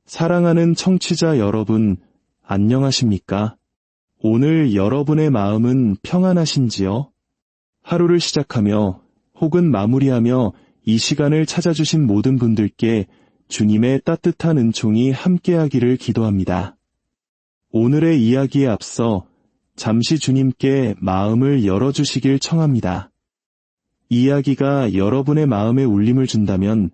사랑하는 청취자 여러분, 안녕하십니까? 오늘 여러분의 마음은 평안하신지요? 하루를 시작하며 혹은 마무리하며 이 시간을 찾아주신 모든 분들께 주님의 따뜻한 은총이 함께하기를 기도합니다. 오늘의 이야기에 앞서 잠시 주님께 마음을 열어주시길 청합니다. 이야기가 여러분의 마음에 울림을 준다면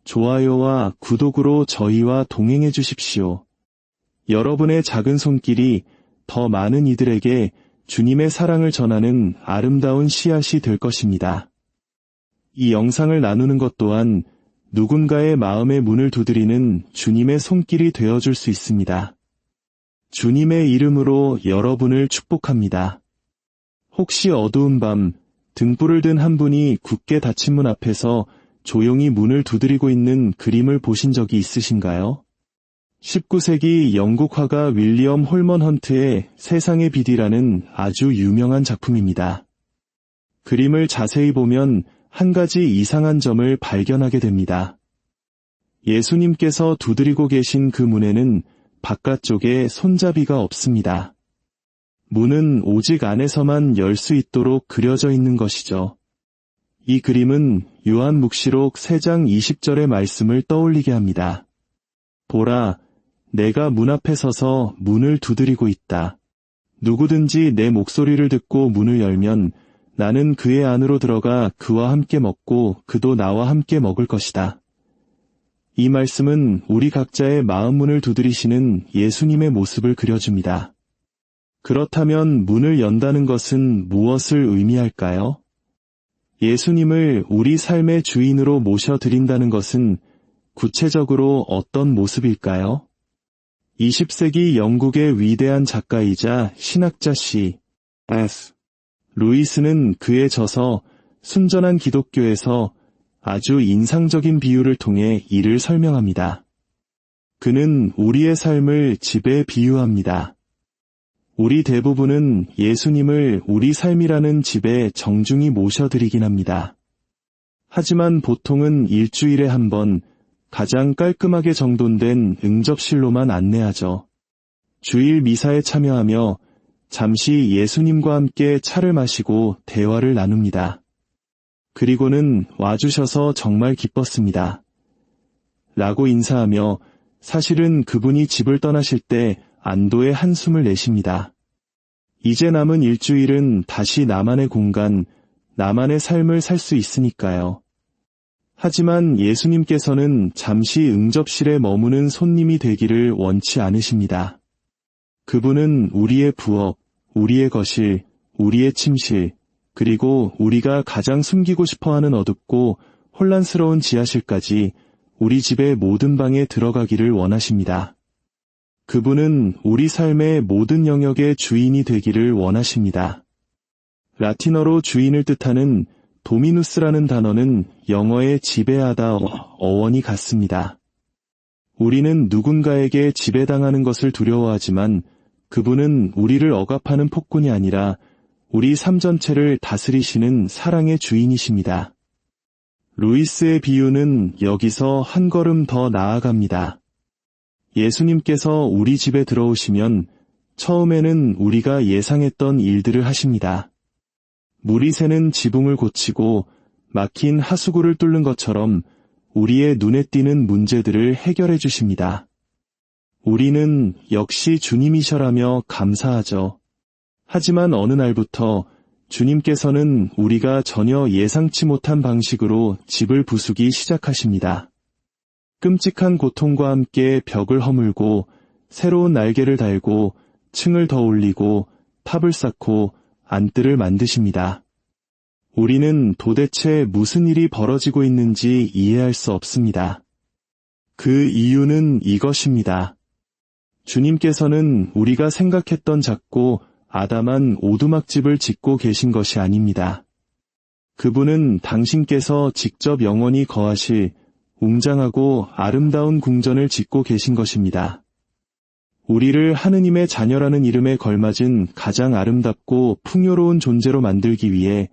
좋아요와 구독으로 저희와 동행해 주십시오. 여러분의 작은 손길이 더 많은 이들에게 주님의 사랑을 전하는 아름다운 씨앗이 될 것입니다. 이 영상을 나누는 것 또한 누군가의 마음의 문을 두드리는 주님의 손길이 되어줄 수 있습니다. 주님의 이름으로 여러분을 축복합니다. 혹시 어두운 밤 등불을 든 한 분이 굳게 닫힌 문 앞에서 조용히 문을 두드리고 있는 그림을 보신 적이 있으신가요? 19세기 영국 화가 윌리엄 홀먼 헌트의 세상의 빛이라는 아주 유명한 작품입니다. 그림을 자세히 보면 한 가지 이상한 점을 발견하게 됩니다. 예수님께서 두드리고 계신 그 문에는 바깥쪽에 손잡이가 없습니다. 문은 오직 안에서만 열 수 있도록 그려져 있는 것이죠. 이 그림은 요한 묵시록 3장 20절의 말씀을 떠올리게 합니다. 보라, 내가 문 앞에 서서 문을 두드리고 있다. 누구든지 내 목소리를 듣고 문을 열면 나는 그의 안으로 들어가 그와 함께 먹고 그도 나와 함께 먹을 것이다. 이 말씀은 우리 각자의 마음 문을 두드리시는 예수님의 모습을 그려줍니다. 그렇다면 문을 연다는 것은 무엇을 의미할까요? 예수님을 우리 삶의 주인으로 모셔드린다는 것은 구체적으로 어떤 모습일까요? 20세기 영국의 위대한 작가이자 신학자 C.S. 루이스는 그의 저서 순전한 기독교에서 아주 인상적인 비유를 통해 이를 설명합니다. 그는 우리의 삶을 집에 비유합니다. 우리 대부분은 예수님을 우리 삶이라는 집에 정중히 모셔드리긴 합니다. 하지만 보통은 일주일에 한 번 가장 깔끔하게 정돈된 응접실로만 안내하죠. 주일 미사에 참여하며 잠시 예수님과 함께 차를 마시고 대화를 나눕니다. 그리고는 와주셔서 정말 기뻤습니다. 라고 인사하며 사실은 그분이 집을 떠나실 때 안도의 한숨을 내쉽니다. 이제 남은 일주일은 다시 나만의 공간, 나만의 삶을 살 수 있으니까요. 하지만 예수님께서는 잠시 응접실에 머무는 손님이 되기를 원치 않으십니다. 그분은 우리의 부엌, 우리의 거실, 우리의 침실, 그리고 우리가 가장 숨기고 싶어하는 어둡고 혼란스러운 지하실까지 우리 집의 모든 방에 들어가기를 원하십니다. 그분은 우리 삶의 모든 영역의 주인이 되기를 원하십니다. 라틴어로 주인을 뜻하는 도미누스라는 단어는 영어의 지배하다 어원이 같습니다. 우리는 누군가에게 지배당하는 것을 두려워하지만 그분은 우리를 억압하는 폭군이 아니라 우리 삶 전체를 다스리시는 사랑의 주인이십니다. 루이스의 비유는 여기서 한 걸음 더 나아갑니다. 예수님께서 우리 집에 들어오시면 처음에는 우리가 예상했던 일들을 하십니다. 물이 새는 지붕을 고치고 막힌 하수구를 뚫는 것처럼 우리의 눈에 띄는 문제들을 해결해 주십니다. 우리는 역시 주님이셔라며 감사하죠. 하지만 어느 날부터 주님께서는 우리가 전혀 예상치 못한 방식으로 집을 부수기 시작하십니다. 끔찍한 고통과 함께 벽을 허물고 새로운 날개를 달고 층을 더 올리고 탑을 쌓고 안뜰을 만드십니다. 우리는 도대체 무슨 일이 벌어지고 있는지 이해할 수 없습니다. 그 이유는 이것입니다. 주님께서는 우리가 생각했던 작고 아담한 오두막집을 짓고 계신 것이 아닙니다. 그분은 당신께서 직접 영원히 거하실 웅장하고 아름다운 궁전을 짓고 계신 것입니다. 우리를 하느님의 자녀라는 이름에 걸맞은 가장 아름답고 풍요로운 존재로 만들기 위해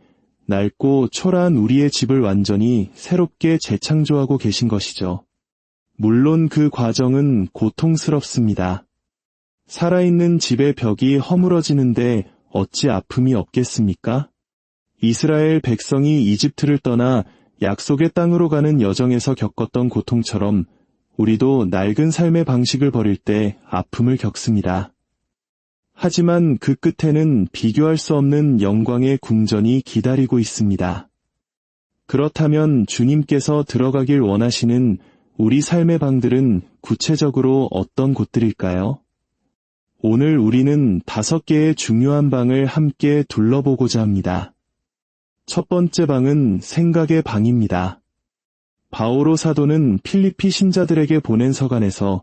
낡고 초라한 우리의 집을 완전히 새롭게 재창조하고 계신 것이죠. 물론 그 과정은 고통스럽습니다. 살아있는 집의 벽이 허물어지는데 어찌 아픔이 없겠습니까? 이스라엘 백성이 이집트를 떠나 약속의 땅으로 가는 여정에서 겪었던 고통처럼 우리도 낡은 삶의 방식을 버릴 때 아픔을 겪습니다. 하지만 그 끝에는 비교할 수 없는 영광의 궁전이 기다리고 있습니다. 그렇다면 주님께서 들어가길 원하시는 우리 삶의 방들은 구체적으로 어떤 곳들일까요? 오늘 우리는 5개의 중요한 방을 함께 둘러보고자 합니다. 첫 번째 방은 생각의 방입니다. 바오로 사도는 필리피 신자들에게 보낸 서간에서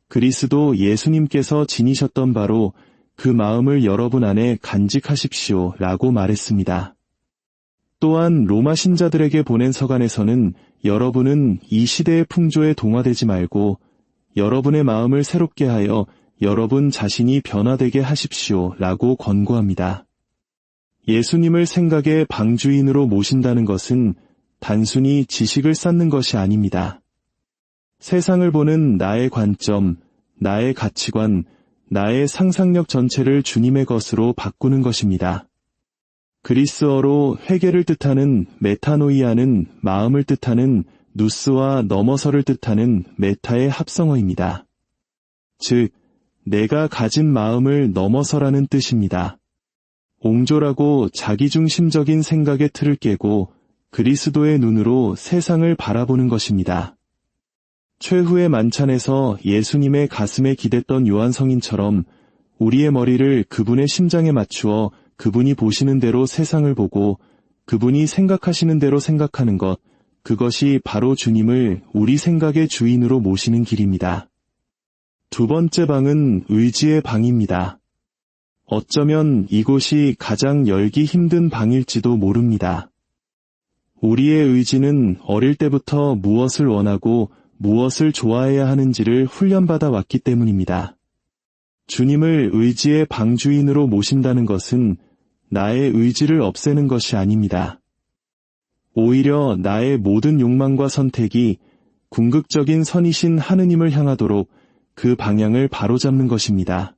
그리스도 예수님께서 지니셨던 바로 그 마음을 여러분 안에 간직하십시오 라고 말했습니다. 또한 로마 신자들에게 보낸 서간에서는 여러분은 이 시대의 풍조에 동화되지 말고 여러분의 마음을 새롭게 하여 여러분 자신이 변화되게 하십시오 라고 권고합니다. 예수님을 생각의 방주인으로 모신다는 것은 단순히 지식을 쌓는 것이 아닙니다. 세상을 보는 나의 관점, 나의 가치관, 나의 상상력 전체를 주님의 것으로 바꾸는 것입니다. 그리스어로 회개를 뜻하는 메타노이아는 마음을 뜻하는 누스와 넘어서를 뜻하는 메타의 합성어입니다. 즉, 내가 가진 마음을 넘어서라는 뜻입니다. 옹졸하고 자기중심적인 생각의 틀을 깨고 그리스도의 눈으로 세상을 바라보는 것입니다. 최후의 만찬에서 예수님의 가슴에 기댔던 요한 성인처럼 우리의 머리를 그분의 심장에 맞추어 그분이 보시는 대로 세상을 보고 그분이 생각하시는 대로 생각하는 것, 그것이 바로 주님을 우리 생각의 주인으로 모시는 길입니다. 두 번째 방은 의지의 방입니다. 어쩌면 이곳이 가장 열기 힘든 방일지도 모릅니다. 우리의 의지는 어릴 때부터 무엇을 원하고 무엇을 좋아해야 하는지를 훈련받아 왔기 때문입니다. 주님을 의지의 방주인으로 모신다는 것은 나의 의지를 없애는 것이 아닙니다. 오히려 나의 모든 욕망과 선택이 궁극적인 선이신 하느님을 향하도록 그 방향을 바로잡는 것입니다.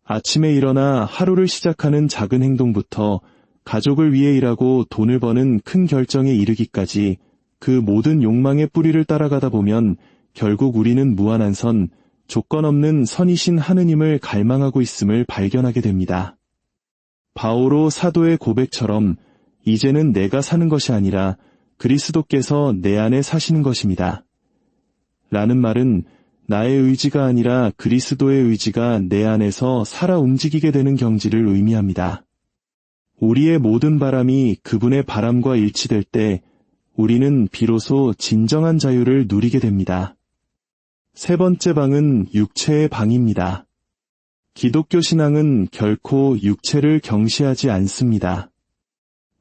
아침에 일어나 하루를 시작하는 작은 행동부터 가족을 위해 일하고 돈을 버는 큰 결정에 이르기까지 그 모든 욕망의 뿌리를 따라가다 보면 결국 우리는 무한한 선, 조건 없는 선이신 하느님을 갈망하고 있음을 발견하게 됩니다. 바오로 사도의 고백처럼 이제는 내가 사는 것이 아니라 그리스도께서 내 안에 사시는 것입니다. 라는 말은 나의 의지가 아니라 그리스도의 의지가 내 안에서 살아 움직이게 되는 경지를 의미합니다. 우리의 모든 바람이 그분의 바람과 일치될 때 우리는 비로소 진정한 자유를 누리게 됩니다. 세 번째 방은 육체의 방입니다. 기독교 신앙은 결코 육체를 경시하지 않습니다.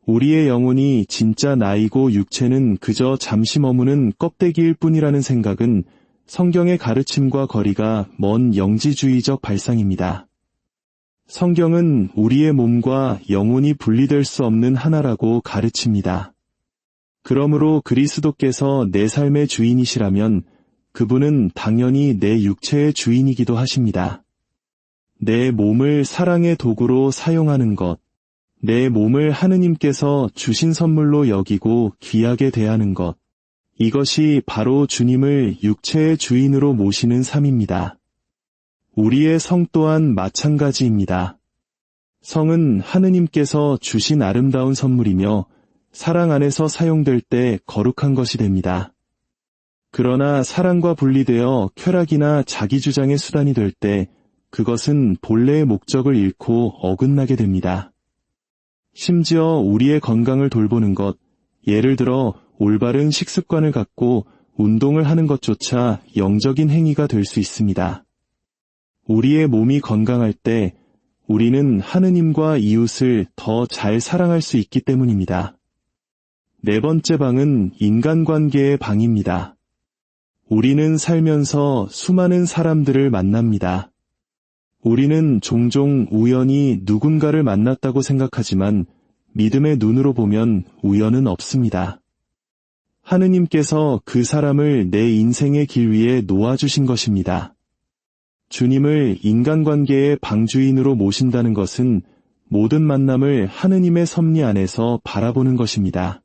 우리의 영혼이 진짜 나이고 육체는 그저 잠시 머무는 껍데기일 뿐이라는 생각은 성경의 가르침과 거리가 먼 영지주의적 발상입니다. 성경은 우리의 몸과 영혼이 분리될 수 없는 하나라고 가르칩니다. 그러므로 그리스도께서 내 삶의 주인이시라면 그분은 당연히 내 육체의 주인이기도 하십니다. 내 몸을 사랑의 도구로 사용하는 것, 내 몸을 하느님께서 주신 선물로 여기고 귀하게 대하는 것, 이것이 바로 주님을 육체의 주인으로 모시는 삶입니다. 우리의 성 또한 마찬가지입니다. 성은 하느님께서 주신 아름다운 선물이며 사랑 안에서 사용될 때 거룩한 것이 됩니다. 그러나 사랑과 분리되어 쾌락이나 자기주장의 수단이 될 때 그것은 본래의 목적을 잃고 어긋나게 됩니다. 심지어 우리의 건강을 돌보는 것, 예를 들어 올바른 식습관을 갖고 운동을 하는 것조차 영적인 행위가 될 수 있습니다. 우리의 몸이 건강할 때 우리는 하느님과 이웃을 더 잘 사랑할 수 있기 때문입니다. 네 번째 방은 인간관계의 방입니다. 우리는 살면서 수많은 사람들을 만납니다. 우리는 종종 우연히 누군가를 만났다고 생각하지만 믿음의 눈으로 보면 우연은 없습니다. 하느님께서 그 사람을 내 인생의 길 위에 놓아주신 것입니다. 주님을 인간관계의 방주인으로 모신다는 것은 모든 만남을 하느님의 섭리 안에서 바라보는 것입니다.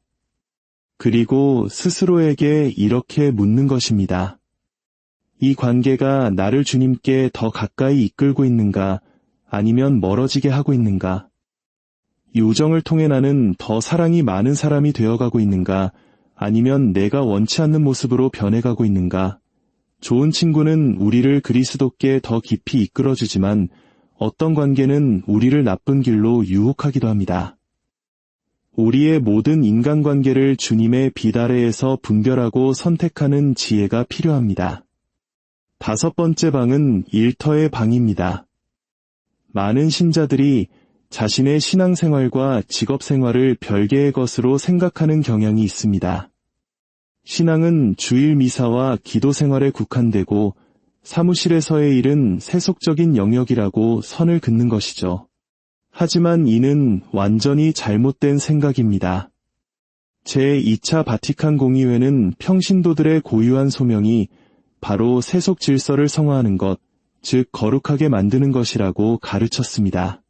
그리고 스스로에게 이렇게 묻는 것입니다. 이 관계가 나를 주님께 더 가까이 이끌고 있는가, 아니면 멀어지게 하고 있는가? 이 우정을 통해 나는 더 사랑이 많은 사람이 되어가고 있는가, 아니면 내가 원치 않는 모습으로 변해가고 있는가? 좋은 친구는 우리를 그리스도께 더 깊이 이끌어주지만 어떤 관계는 우리를 나쁜 길로 유혹하기도 합니다. 우리의 모든 인간관계를 주님의 빛 아래에서 분별하고 선택하는 지혜가 필요합니다. 5번째 방은 일터의 방입니다. 많은 신자들이 자신의 신앙생활과 직업생활을 별개의 것으로 생각하는 경향이 있습니다. 신앙은 주일 미사와 기도생활에 국한되고 사무실에서의 일은 세속적인 영역이라고 선을 긋는 것이죠. 하지만 이는 완전히 잘못된 생각입니다. 제2차 바티칸 공의회는 평신도들의 고유한 소명이 바로 세속 질서를 성화하는 것, 즉 거룩하게 만드는 것이라고 가르쳤습니다.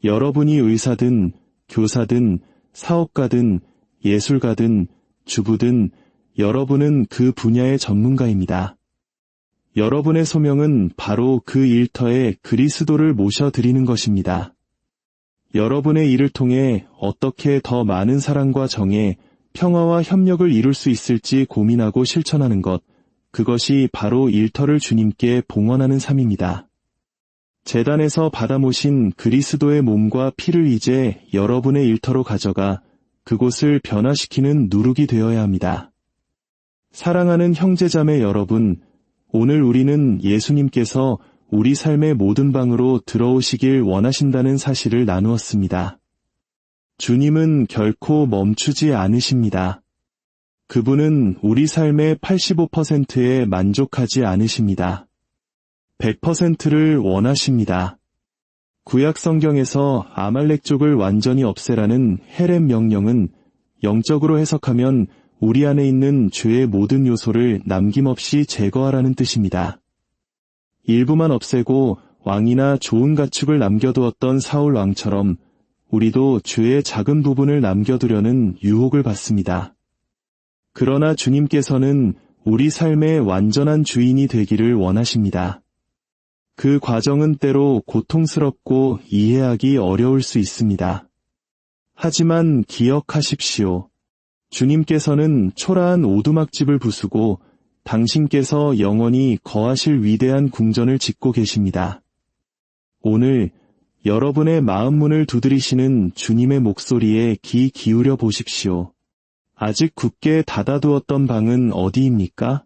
여러분이 의사든 교사든 사업가든 예술가든 주부든 여러분은 그 분야의 전문가입니다. 여러분의 소명은 바로 그 일터에 그리스도를 모셔드리는 것입니다. 여러분의 일을 통해 어떻게 더 많은 사랑과 정의, 평화와 협력을 이룰 수 있을지 고민하고 실천하는 것, 그것이 바로 일터를 주님께 봉헌하는 삶입니다. 제단에서 받아 모신 그리스도의 몸과 피를 이제 여러분의 일터로 가져가 그곳을 변화시키는 누룩이 되어야 합니다. 사랑하는 형제자매 여러분, 오늘 우리는 예수님께서 우리 삶의 모든 방으로 들어오시길 원하신다는 사실을 나누었습니다. 주님은 결코 멈추지 않으십니다. 그분은 우리 삶의 85%에 만족하지 않으십니다. 100%를 원하십니다. 구약 성경에서 아말렉족을 완전히 없애라는 헤렘 명령은 영적으로 해석하면 우리 안에 있는 죄의 모든 요소를 남김없이 제거하라는 뜻입니다. 일부만 없애고 왕이나 좋은 가축을 남겨두었던 사울 왕처럼 우리도 죄의 작은 부분을 남겨두려는 유혹을 받습니다. 그러나 주님께서는 우리 삶의 완전한 주인이 되기를 원하십니다. 그 과정은 때로 고통스럽고 이해하기 어려울 수 있습니다. 하지만 기억하십시오. 주님께서는 초라한 오두막집을 부수고 당신께서 영원히 거하실 위대한 궁전을 짓고 계십니다. 오늘 여러분의 마음 문을 두드리시는 주님의 목소리에 귀 기울여 보십시오. 아직 굳게 닫아두었던 방은 어디입니까?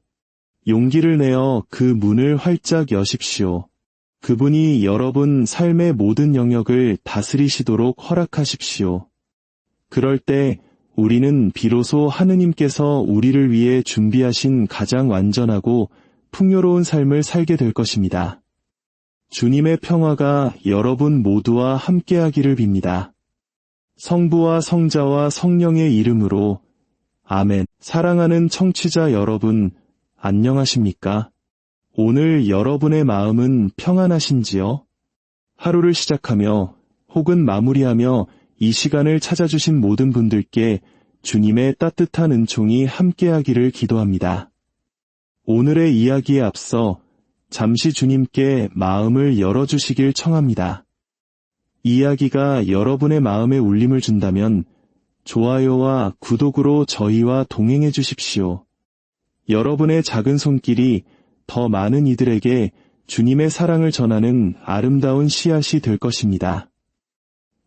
용기를 내어 그 문을 활짝 여십시오. 그분이 여러분 삶의 모든 영역을 다스리시도록 허락하십시오. 그럴 때 우리는 비로소 하느님께서 우리를 위해 준비하신 가장 완전하고 풍요로운 삶을 살게 될 것입니다. 주님의 평화가 여러분 모두와 함께하기를 빕니다. 성부와 성자와 성령의 이름으로 아멘. 사랑하는 청취자 여러분, 안녕하십니까? 오늘 여러분의 마음은 평안하신지요? 하루를 시작하며 혹은 마무리하며 이 시간을 찾아주신 모든 분들께 주님의 따뜻한 은총이 함께하기를 기도합니다. 오늘의 이야기에 앞서 잠시 주님께 마음을 열어주시길 청합니다. 이야기가 여러분의 마음에 울림을 준다면 좋아요와 구독으로 저희와 동행해 주십시오. 여러분의 작은 손길이 더 많은 이들에게 주님의 사랑을 전하는 아름다운 씨앗이 될 것입니다.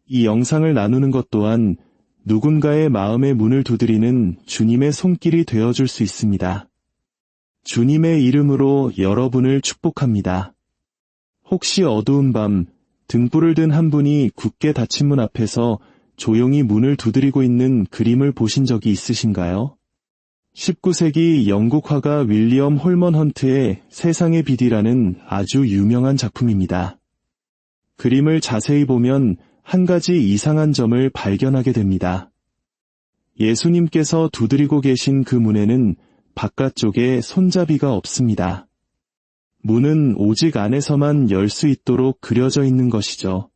이 영상을 나누는 것 또한 누군가의 마음의 문을 두드리는 주님의 손길이 되어줄 수 있습니다. 주님의 이름으로 여러분을 축복합니다. 혹시 어두운 밤 등불을 든 한 분이 굳게 닫힌 문 앞에서 조용히 문을 두드리고 있는 그림을 보신 적이 있으신가요? 19세기 영국 화가 윌리엄 홀먼 헌트의 세상의 빛이라는 아주 유명한 작품입니다. 그림을 자세히 보면 한 가지 이상한 점을 발견하게 됩니다. 예수님께서 두드리고 계신 그 문에는 바깥쪽에 손잡이가 없습니다. 문은 오직 안에서만 열 수 있도록 그려져 있는 것이죠.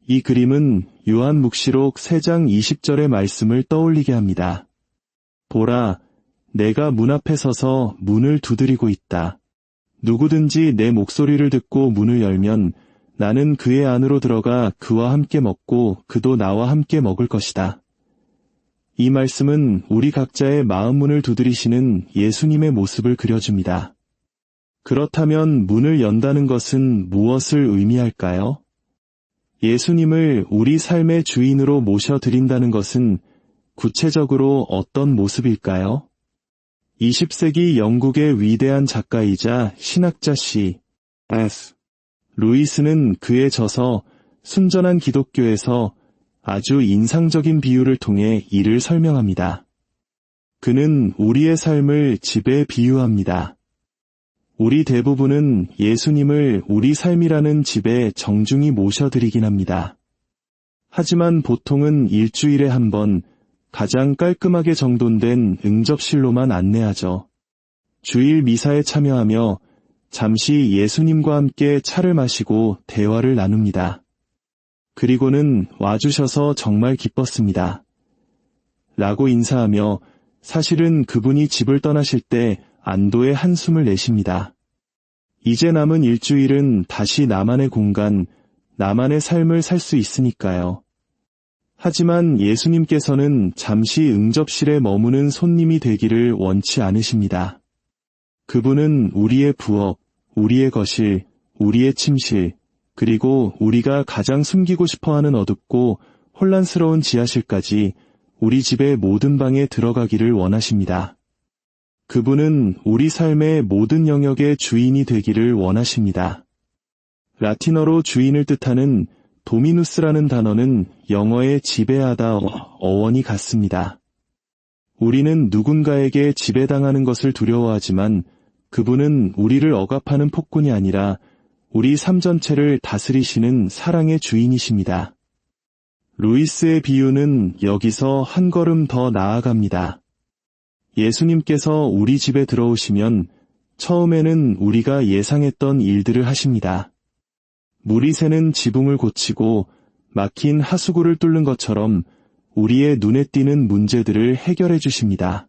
이 그림은 요한묵시록 3장 20절의 말씀을 떠올리게 합니다. 보라, 내가 문 앞에 서서 문을 두드리고 있다. 누구든지 내 목소리를 듣고 문을 열면 나는 그의 안으로 들어가 그와 함께 먹고 그도 나와 함께 먹을 것이다. 이 말씀은 우리 각자의 마음 문을 두드리시는 예수님의 모습을 그려줍니다. 그렇다면 문을 연다는 것은 무엇을 의미할까요? 예수님을 우리 삶의 주인으로 모셔드린다는 것은 구체적으로 어떤 모습일까요? 20세기 영국의 위대한 작가이자 신학자 C.S. 루이스는 그의 저서 순전한 기독교에서 아주 인상적인 비유를 통해 이를 설명합니다. 그는 우리의 삶을 집에 비유합니다. 우리 대부분은 예수님을 우리 삶이라는 집에 정중히 모셔드리긴 합니다. 하지만 보통은 일주일에 한 번 가장 깔끔하게 정돈된 응접실로만 안내하죠. 주일 미사에 참여하며 잠시 예수님과 함께 차를 마시고 대화를 나눕니다. 그리고는 와주셔서 정말 기뻤습니다. 라고 인사하며 사실은 그분이 집을 떠나실 때 안도의 한숨을 내쉽니다. 이제 남은 일주일은 다시 나만의 공간, 나만의 삶을 살 수 있으니까요. 하지만 예수님께서는 잠시 응접실에 머무는 손님이 되기를 원치 않으십니다. 그분은 우리의 부엌, 우리의 거실, 우리의 침실, 그리고 우리가 가장 숨기고 싶어하는 어둡고 혼란스러운 지하실까지 우리 집의 모든 방에 들어가기를 원하십니다. 그분은 우리 삶의 모든 영역의 주인이 되기를 원하십니다. 라틴어로 주인을 뜻하는 도미누스라는 단어는 영어의 지배하다 어원이 같습니다. 우리는 누군가에게 지배당하는 것을 두려워하지만 그분은 우리를 억압하는 폭군이 아니라 우리 삶 전체를 다스리시는 사랑의 주인이십니다. 루이스의 비유는 여기서 한 걸음 더 나아갑니다. 예수님께서 우리 집에 들어오시면 처음에는 우리가 예상했던 일들을 하십니다. 물이 새는 지붕을 고치고 막힌 하수구를 뚫는 것처럼 우리의 눈에 띄는 문제들을 해결해 주십니다.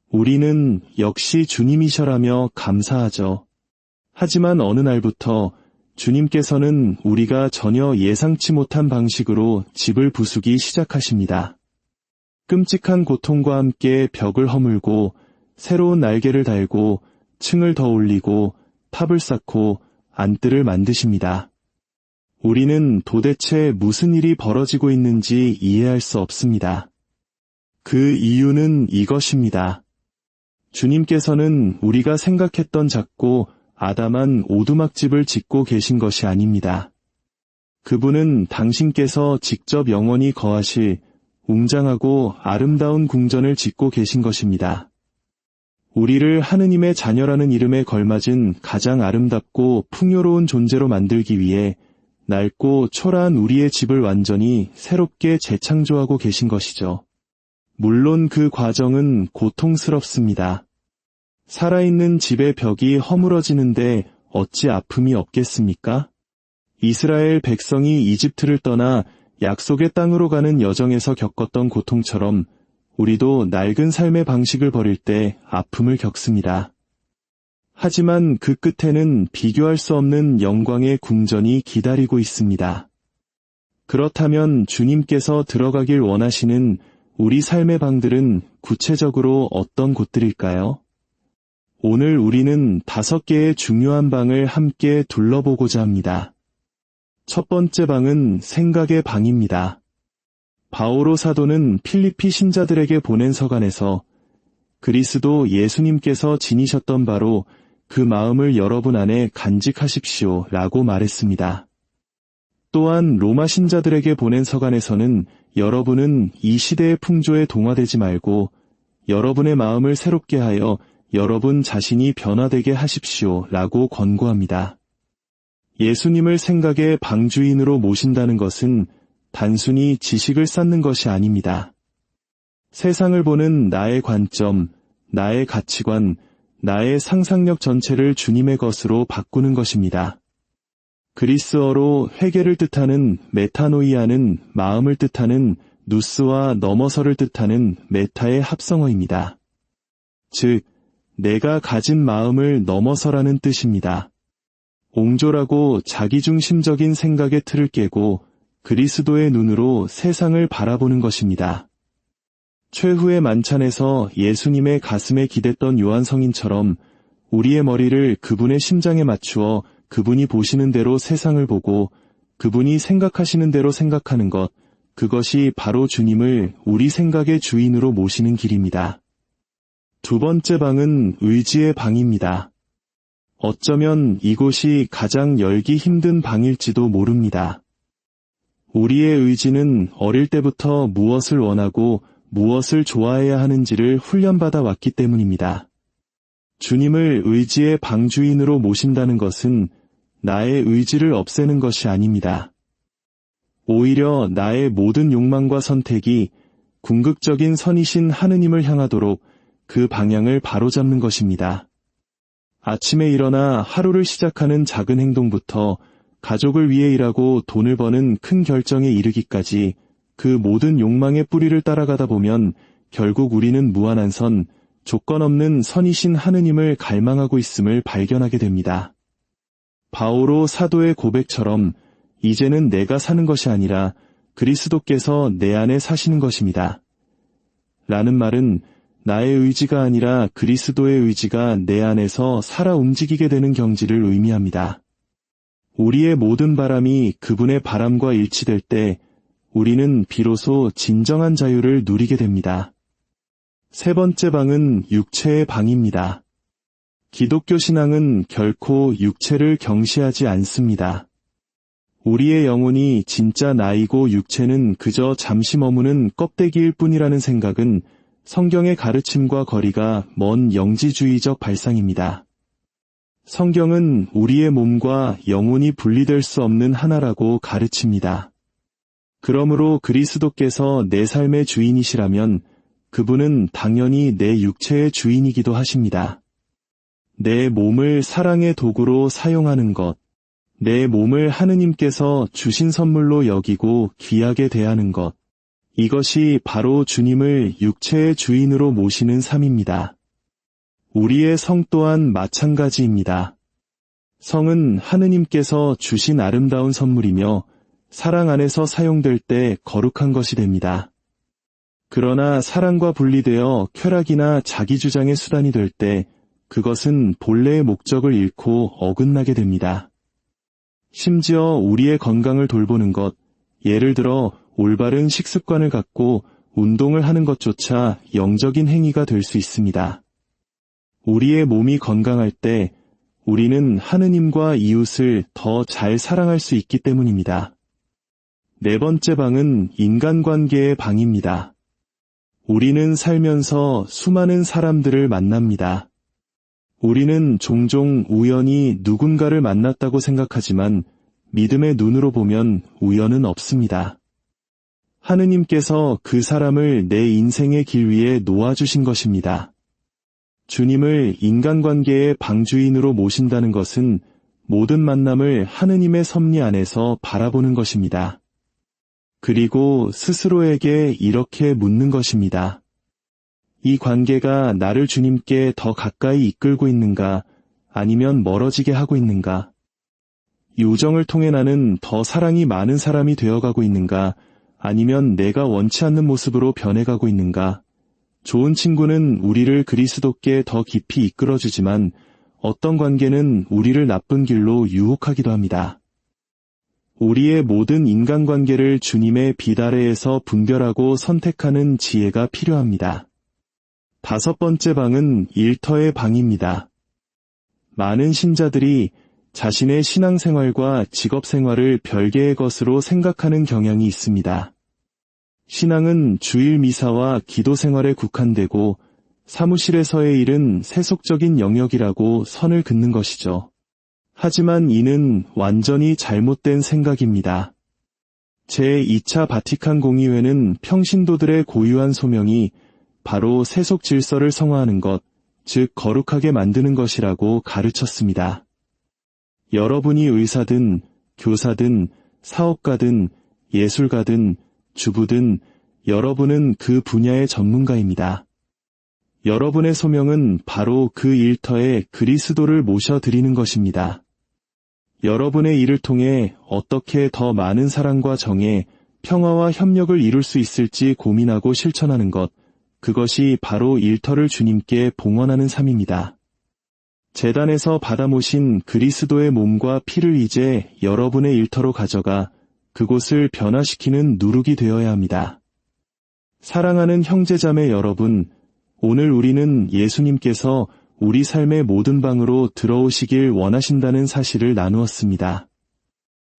우리는 역시 주님이셔라며 감사하죠. 하지만 어느 날부터 주님께서는 우리가 전혀 예상치 못한 방식으로 집을 부수기 시작하십니다. 끔찍한 고통과 함께 벽을 허물고 새로운 날개를 달고 층을 더 올리고 탑을 쌓고 안뜰을 만드십니다. 우리는 도대체 무슨 일이 벌어지고 있는지 이해할 수 없습니다. 그 이유는 이것입니다. 주님께서는 우리가 생각했던 작고 아담한 오두막집을 짓고 계신 것이 아닙니다. 그분은 당신께서 직접 영원히 거하실 웅장하고 아름다운 궁전을 짓고 계신 것입니다. 우리를 하느님의 자녀라는 이름에 걸맞은 가장 아름답고 풍요로운 존재로 만들기 위해 낡고 초라한 우리의 집을 완전히 새롭게 재창조하고 계신 것이죠. 물론 그 과정은 고통스럽습니다. 살아있는 집의 벽이 허물어지는데 어찌 아픔이 없겠습니까? 이스라엘 백성이 이집트를 떠나 약속의 땅으로 가는 여정에서 겪었던 고통처럼 우리도 낡은 삶의 방식을 버릴 때 아픔을 겪습니다. 하지만 그 끝에는 비교할 수 없는 영광의 궁전이 기다리고 있습니다. 그렇다면 주님께서 들어가길 원하시는 우리 삶의 방들은 구체적으로 어떤 곳들일까요? 오늘 우리는 5개의 중요한 방을 함께 둘러보고자 합니다. 첫 번째 방은 생각의 방입니다. 바오로 사도는 필리피 신자들에게 보낸 서간에서 그리스도 예수님께서 지니셨던 바로 그 마음을 여러분 안에 간직하십시오 라고 말했습니다. 또한 로마 신자들에게 보낸 서간에서는 여러분은 이 시대의 풍조에 동화되지 말고 여러분의 마음을 새롭게 하여 여러분 자신이 변화되게 하십시오 라고 권고합니다. 예수님을 생각의 방주인으로 모신다는 것은 단순히 지식을 쌓는 것이 아닙니다. 세상을 보는 나의 관점, 나의 가치관, 나의 상상력 전체를 주님의 것으로 바꾸는 것입니다. 그리스어로 회개를 뜻하는 메타노이아는 마음을 뜻하는 누스와 넘어서를 뜻하는 메타의 합성어입니다. 즉, 내가 가진 마음을 넘어서라는 뜻입니다. 옹졸하고 자기중심적인 생각의 틀을 깨고 그리스도의 눈으로 세상을 바라보는 것입니다. 최후의 만찬에서 예수님의 가슴에 기댔던 요한 성인처럼 우리의 머리를 그분의 심장에 맞추어 그분이 보시는 대로 세상을 보고 그분이 생각하시는 대로 생각하는 것, 그것이 바로 주님을 우리 생각의 주인으로 모시는 길입니다. 두 번째 방은 의지의 방입니다. 어쩌면 이곳이 가장 열기 힘든 방일지도 모릅니다. 우리의 의지는 어릴 때부터 무엇을 원하고 무엇을 좋아해야 하는지를 훈련받아 왔기 때문입니다. 주님을 의지의 방주인으로 모신다는 것은 나의 의지를 없애는 것이 아닙니다. 오히려 나의 모든 욕망과 선택이 궁극적인 선이신 하느님을 향하도록 그 방향을 바로잡는 것입니다. 아침에 일어나 하루를 시작하는 작은 행동부터 가족을 위해 일하고 돈을 버는 큰 결정에 이르기까지 그 모든 욕망의 뿌리를 따라가다 보면 결국 우리는 무한한 선, 조건 없는 선이신 하느님을 갈망하고 있음을 발견하게 됩니다. 바오로 사도의 고백처럼 이제는 내가 사는 것이 아니라 그리스도께서 내 안에 사시는 것입니다. 라는 말은 나의 의지가 아니라 그리스도의 의지가 내 안에서 살아 움직이게 되는 경지를 의미합니다. 우리의 모든 바람이 그분의 바람과 일치될 때 우리는 비로소 진정한 자유를 누리게 됩니다. 세 번째 방은 육체의 방입니다. 기독교 신앙은 결코 육체를 경시하지 않습니다. 우리의 영혼이 진짜 나이고 육체는 그저 잠시 머무는 껍데기일 뿐이라는 생각은 성경의 가르침과 거리가 먼 영지주의적 발상입니다. 성경은 우리의 몸과 영혼이 분리될 수 없는 하나라고 가르칩니다. 그러므로 그리스도께서 내 삶의 주인이시라면 그분은 당연히 내 육체의 주인이기도 하십니다. 내 몸을 사랑의 도구로 사용하는 것, 내 몸을 하느님께서 주신 선물로 여기고 귀하게 대하는 것, 이것이 바로 주님을 육체의 주인으로 모시는 삶입니다. 우리의 성 또한 마찬가지입니다. 성은 하느님께서 주신 아름다운 선물이며 사랑 안에서 사용될 때 거룩한 것이 됩니다. 그러나 사랑과 분리되어 쾌락이나 자기주장의 수단이 될 때 그것은 본래의 목적을 잃고 어긋나게 됩니다. 심지어 우리의 건강을 돌보는 것, 예를 들어 올바른 식습관을 갖고 운동을 하는 것조차 영적인 행위가 될 수 있습니다. 우리의 몸이 건강할 때 우리는 하느님과 이웃을 더 잘 사랑할 수 있기 때문입니다. 네 번째 방은 인간관계의 방입니다. 우리는 살면서 수많은 사람들을 만납니다. 우리는 종종 우연히 누군가를 만났다고 생각하지만 믿음의 눈으로 보면 우연은 없습니다. 하느님께서 그 사람을 내 인생의 길 위에 놓아주신 것입니다. 주님을 인간관계의 방주인으로 모신다는 것은 모든 만남을 하느님의 섭리 안에서 바라보는 것입니다. 그리고 스스로에게 이렇게 묻는 것입니다. 이 관계가 나를 주님께 더 가까이 이끌고 있는가, 아니면 멀어지게 하고 있는가? 이 우정을 통해 나는 더 사랑이 많은 사람이 되어가고 있는가, 아니면 내가 원치 않는 모습으로 변해가고 있는가? 좋은 친구는 우리를 그리스도께 더 깊이 이끌어주지만 어떤 관계는 우리를 나쁜 길로 유혹하기도 합니다. 우리의 모든 인간관계를 주님의 빛 아래에서 분별하고 선택하는 지혜가 필요합니다. 다섯 번째 방은 일터의 방입니다. 많은 신자들이 자신의 신앙생활과 직업생활을 별개의 것으로 생각하는 경향이 있습니다. 신앙은 주일 미사와 기도생활에 국한되고 사무실에서의 일은 세속적인 영역이라고 선을 긋는 것이죠. 하지만 이는 완전히 잘못된 생각입니다. 제2차 바티칸 공의회는 평신도들의 고유한 소명이 바로 세속 질서를 성화하는 것, 즉 거룩하게 만드는 것이라고 가르쳤습니다. 여러분이 의사든, 교사든, 사업가든, 예술가든, 주부든, 여러분은 그 분야의 전문가입니다. 여러분의 소명은 바로 그 일터에 그리스도를 모셔드리는 것입니다. 여러분의 일을 통해 어떻게 더 많은 사랑과 정의, 평화와 협력을 이룰 수 있을지 고민하고 실천하는 것, 그것이 바로 일터를 주님께 봉헌하는 삶입니다. 제단에서 받아 모신 그리스도의 몸과 피를 이제 여러분의 일터로 가져가 그곳을 변화시키는 누룩이 되어야 합니다. 사랑하는 형제자매 여러분, 오늘 우리는 예수님께서 우리 삶의 모든 방으로 들어오시길 원하신다는 사실을 나누었습니다.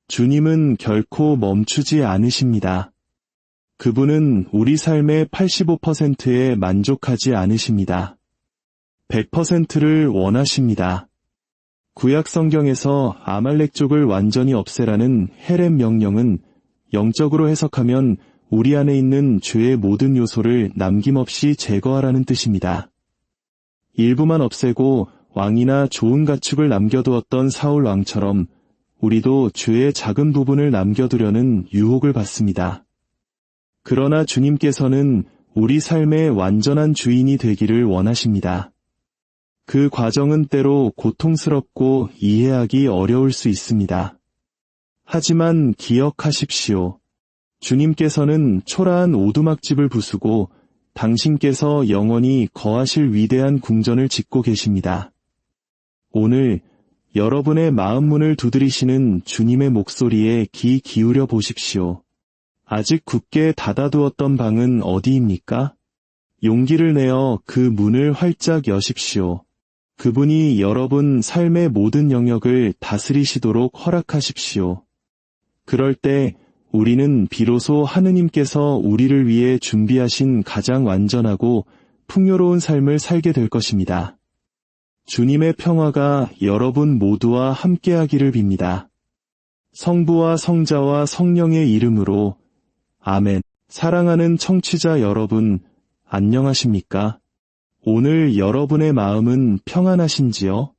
주님은 결코 멈추지 않으십니다. 그분은 우리 삶의 85%에 만족하지 않으십니다. 100%를 원하십니다. 구약 성경에서 아말렉족을 완전히 없애라는 헤렘 명령은 영적으로 해석하면 우리 안에 있는 죄의 모든 요소를 남김없이 제거하라는 뜻입니다. 일부만 없애고 왕이나 좋은 가축을 남겨두었던 사울 왕처럼 우리도 죄의 작은 부분을 남겨두려는 유혹을 받습니다. 그러나 주님께서는 우리 삶의 완전한 주인이 되기를 원하십니다. 그 과정은 때로 고통스럽고 이해하기 어려울 수 있습니다. 하지만 기억하십시오. 주님께서는 초라한 오두막집을 부수고 당신께서 영원히 거하실 위대한 궁전을 짓고 계십니다. 오늘 여러분의 마음 문을 두드리시는 주님의 목소리에 귀 기울여 보십시오. 아직 굳게 닫아두었던 방은 어디입니까? 용기를 내어 그 문을 활짝 여십시오. 그분이 여러분 삶의 모든 영역을 다스리시도록 허락하십시오. 그럴 때 우리는 비로소 하느님께서 우리를 위해 준비하신 가장 완전하고 풍요로운 삶을 살게 될 것입니다. 주님의 평화가 여러분 모두와 함께하기를 빕니다. 성부와 성자와 성령의 이름으로 아멘. 사랑하는 청취자 여러분, 안녕하십니까? 오늘 여러분의 마음은 평안하신지요?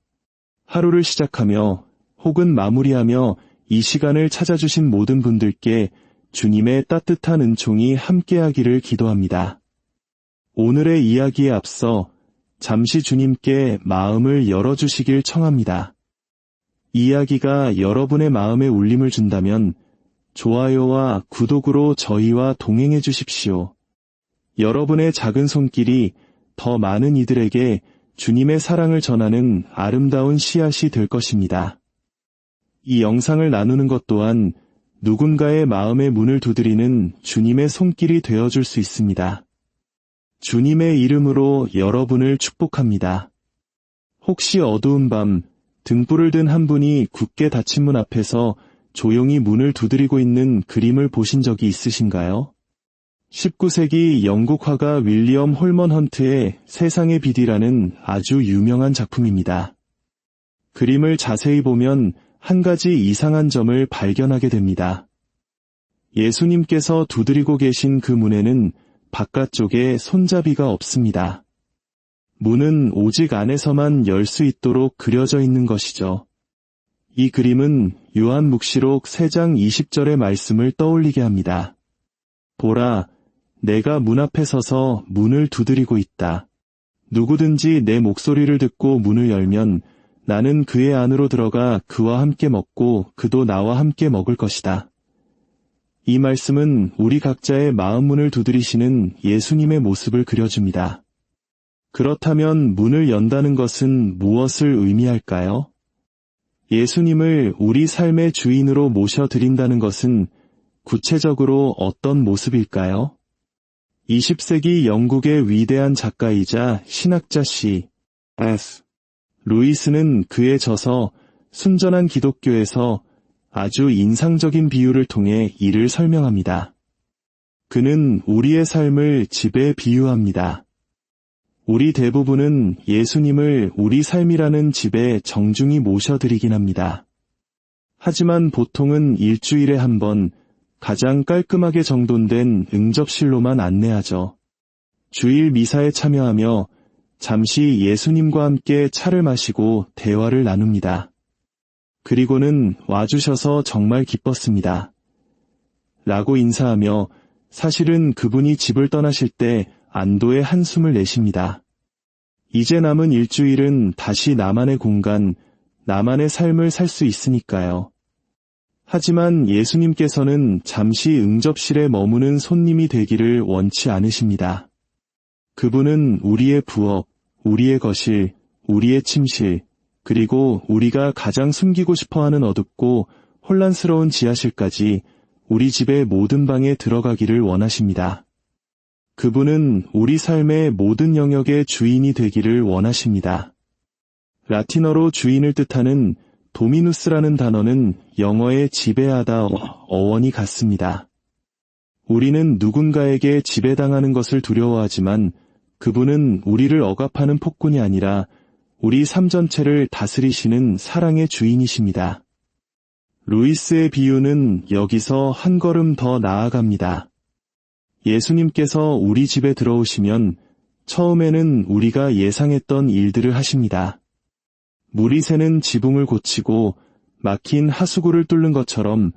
하루를 시작하며 혹은 마무리하며 이 시간을 찾아주신 모든 분들께 주님의 따뜻한 은총이 함께하기를 기도합니다. 오늘의 이야기에 앞서 잠시 주님께 마음을 열어주시길 청합니다. 이야기가 여러분의 마음에 울림을 준다면 좋아요와 구독으로 저희와 동행해 주십시오. 여러분의 작은 손길이 더 많은 이들에게 주님의 사랑을 전하는 아름다운 씨앗이 될 것입니다. 이 영상을 나누는 것 또한 누군가의 마음의 문을 두드리는 주님의 손길이 되어줄 수 있습니다. 주님의 이름으로 여러분을 축복합니다. 혹시 어두운 밤 등불을 든 한 분이 굳게 닫힌 문 앞에서 조용히 문을 두드리고 있는 그림을 보신 적이 있으신가요? 19세기 영국 화가 윌리엄 홀먼 헌트의 세상의 빛이라는 아주 유명한 작품입니다. 그림을 자세히 보면 한 가지 이상한 점을 발견하게 됩니다. 예수님께서 두드리고 계신 그 문에는 바깥쪽에 손잡이가 없습니다. 문은 오직 안에서만 열 수 있도록 그려져 있는 것이죠. 이 그림은 요한묵시록 3장 20절의 말씀을 떠올리게 합니다. 보라, 내가 문 앞에 서서 문을 두드리고 있다. 누구든지 내 목소리를 듣고 문을 열면 나는 그의 안으로 들어가 그와 함께 먹고 그도 나와 함께 먹을 것이다. 이 말씀은 우리 각자의 마음 문을 두드리시는 예수님의 모습을 그려줍니다. 그렇다면 문을 연다는 것은 무엇을 의미할까요? 예수님을 우리 삶의 주인으로 모셔드린다는 것은 구체적으로 어떤 모습일까요? 20세기 영국의 위대한 작가이자 신학자 C.S. 루이스는 그의 저서 순전한 기독교에서 아주 인상적인 비유를 통해 이를 설명합니다. 그는 우리의 삶을 집에 비유합니다. 우리 대부분은 예수님을 우리 삶이라는 집에 정중히 모셔드리긴 합니다. 하지만 보통은 일주일에 한 번, 가장 깔끔하게 정돈된 응접실로만 안내하죠. 주일 미사에 참여하며 잠시 예수님과 함께 차를 마시고 대화를 나눕니다. 그리고는 와주셔서 정말 기뻤습니다. 라고 인사하며 사실은 그분이 집을 떠나실 때 안도의 한숨을 내쉽니다. 이제 남은 일주일은 다시 나만의 공간, 나만의 삶을 살 수 있으니까요. 하지만 예수님께서는 잠시 응접실에 머무는 손님이 되기를 원치 않으십니다. 그분은 우리의 부엌, 우리의 거실, 우리의 침실, 그리고 우리가 가장 숨기고 싶어하는 어둡고 혼란스러운 지하실까지 우리 집의 모든 방에 들어가기를 원하십니다. 그분은 우리 삶의 모든 영역의 주인이 되기를 원하십니다. 라틴어로 주인을 뜻하는 도미누스라는 단어는 영어의 지배하다 어원이 같습니다. 우리는 누군가에게 지배당하는 것을 두려워하지만 그분은 우리를 억압하는 폭군이 아니라 우리 삶 전체를 다스리시는 사랑의 주인이십니다. 루이스의 비유는 여기서 한 걸음 더 나아갑니다. 예수님께서 우리 집에 들어오시면 처음에는 우리가 예상했던 일들을 하십니다. 물이 새는 지붕을 고치고 막힌 하수구를 뚫는 것처럼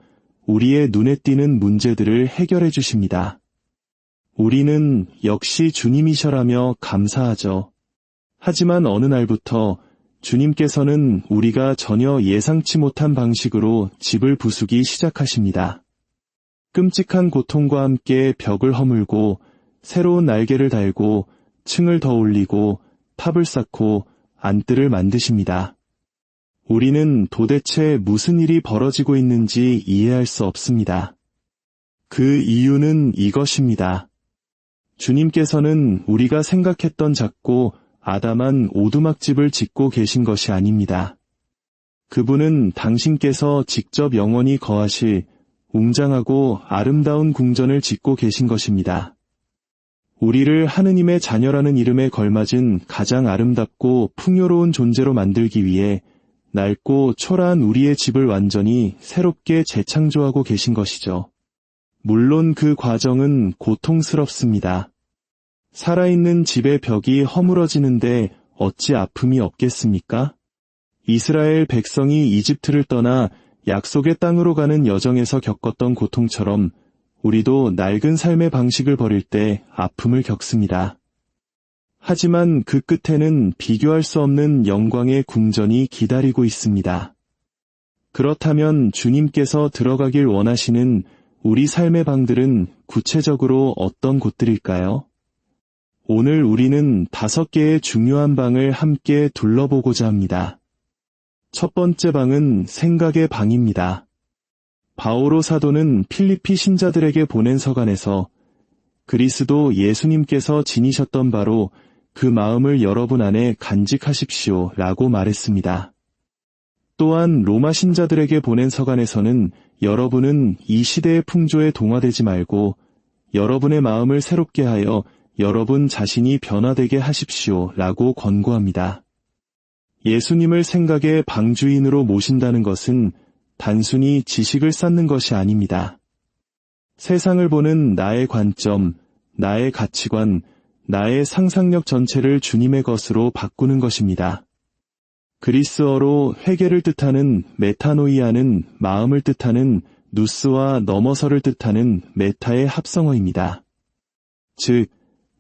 우리의 눈에 띄는 문제들을 해결해 주십니다. 우리는 역시 주님이셔라며 감사하죠. 하지만 어느 날부터 주님께서는 우리가 전혀 예상치 못한 방식으로 집을 부수기 시작하십니다. 끔찍한 고통과 함께 벽을 허물고 새로운 날개를 달고 층을 더 올리고 탑을 쌓고 안뜰을 만드십니다. 우리는 도대체 무슨 일이 벌어지고 있는지 이해할 수 없습니다. 그 이유는 이것입니다. 주님께서는 우리가 생각했던 작고 아담한 오두막집을 짓고 계신 것이 아닙니다. 그분은 당신께서 직접 영원히 거하실 웅장하고 아름다운 궁전을 짓고 계신 것입니다. 우리를 하느님의 자녀라는 이름에 걸맞은 가장 아름답고 풍요로운 존재로 만들기 위해 낡고 초라한 우리의 집을 완전히 새롭게 재창조하고 계신 것이죠. 물론 그 과정은 고통스럽습니다. 살아있는 집의 벽이 허물어지는데 어찌 아픔이 없겠습니까? 이스라엘 백성이 이집트를 떠나 약속의 땅으로 가는 여정에서 겪었던 고통처럼 우리도 낡은 삶의 방식을 버릴 때 아픔을 겪습니다. 하지만 그 끝에는 비교할 수 없는 영광의 궁전이 기다리고 있습니다. 그렇다면 주님께서 들어가길 원하시는 우리 삶의 방들은 구체적으로 어떤 곳들일까요? 오늘 우리는 5개의 중요한 방을 함께 둘러보고자 합니다. 첫 번째 방은 생각의 방입니다. 바오로 사도는 필리피 신자들에게 보낸 서간에서 그리스도 예수님께서 지니셨던 바로 그 마음을 여러분 안에 간직하십시오 라고 말했습니다. 또한 로마 신자들에게 보낸 서간에서는 여러분은 이 시대의 풍조에 동화되지 말고 여러분의 마음을 새롭게 하여 여러분 자신이 변화되게 하십시오 라고 권고합니다. 예수님을 생각의 방주인으로 모신다는 것은 단순히 지식을 쌓는 것이 아닙니다. 세상을 보는 나의 관점, 나의 가치관, 나의 상상력 전체를 주님의 것으로 바꾸는 것입니다. 그리스어로 회개를 뜻하는 메타노이아는 마음을 뜻하는 누스와 넘어서를 뜻하는 메타의 합성어입니다. 즉,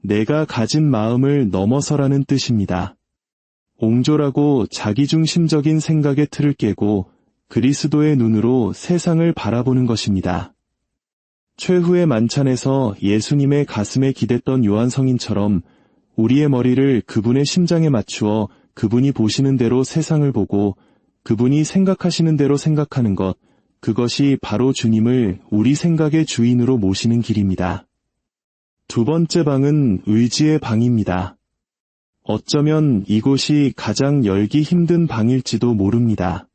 내가 가진 마음을 넘어서라는 뜻입니다. 옹졸하고 자기중심적인 생각의 틀을 깨고 그리스도의 눈으로 세상을 바라보는 것입니다. 최후의 만찬에서 예수님의 가슴에 기댔던 요한 성인처럼 우리의 머리를 그분의 심장에 맞추어 그분이 보시는 대로 세상을 보고 그분이 생각하시는 대로 생각하는 것, 그것이 바로 주님을 우리 생각의 주인으로 모시는 길입니다. 두 번째 방은 의지의 방입니다. 어쩌면 이곳이 가장 열기 힘든 방일지도 모릅니다.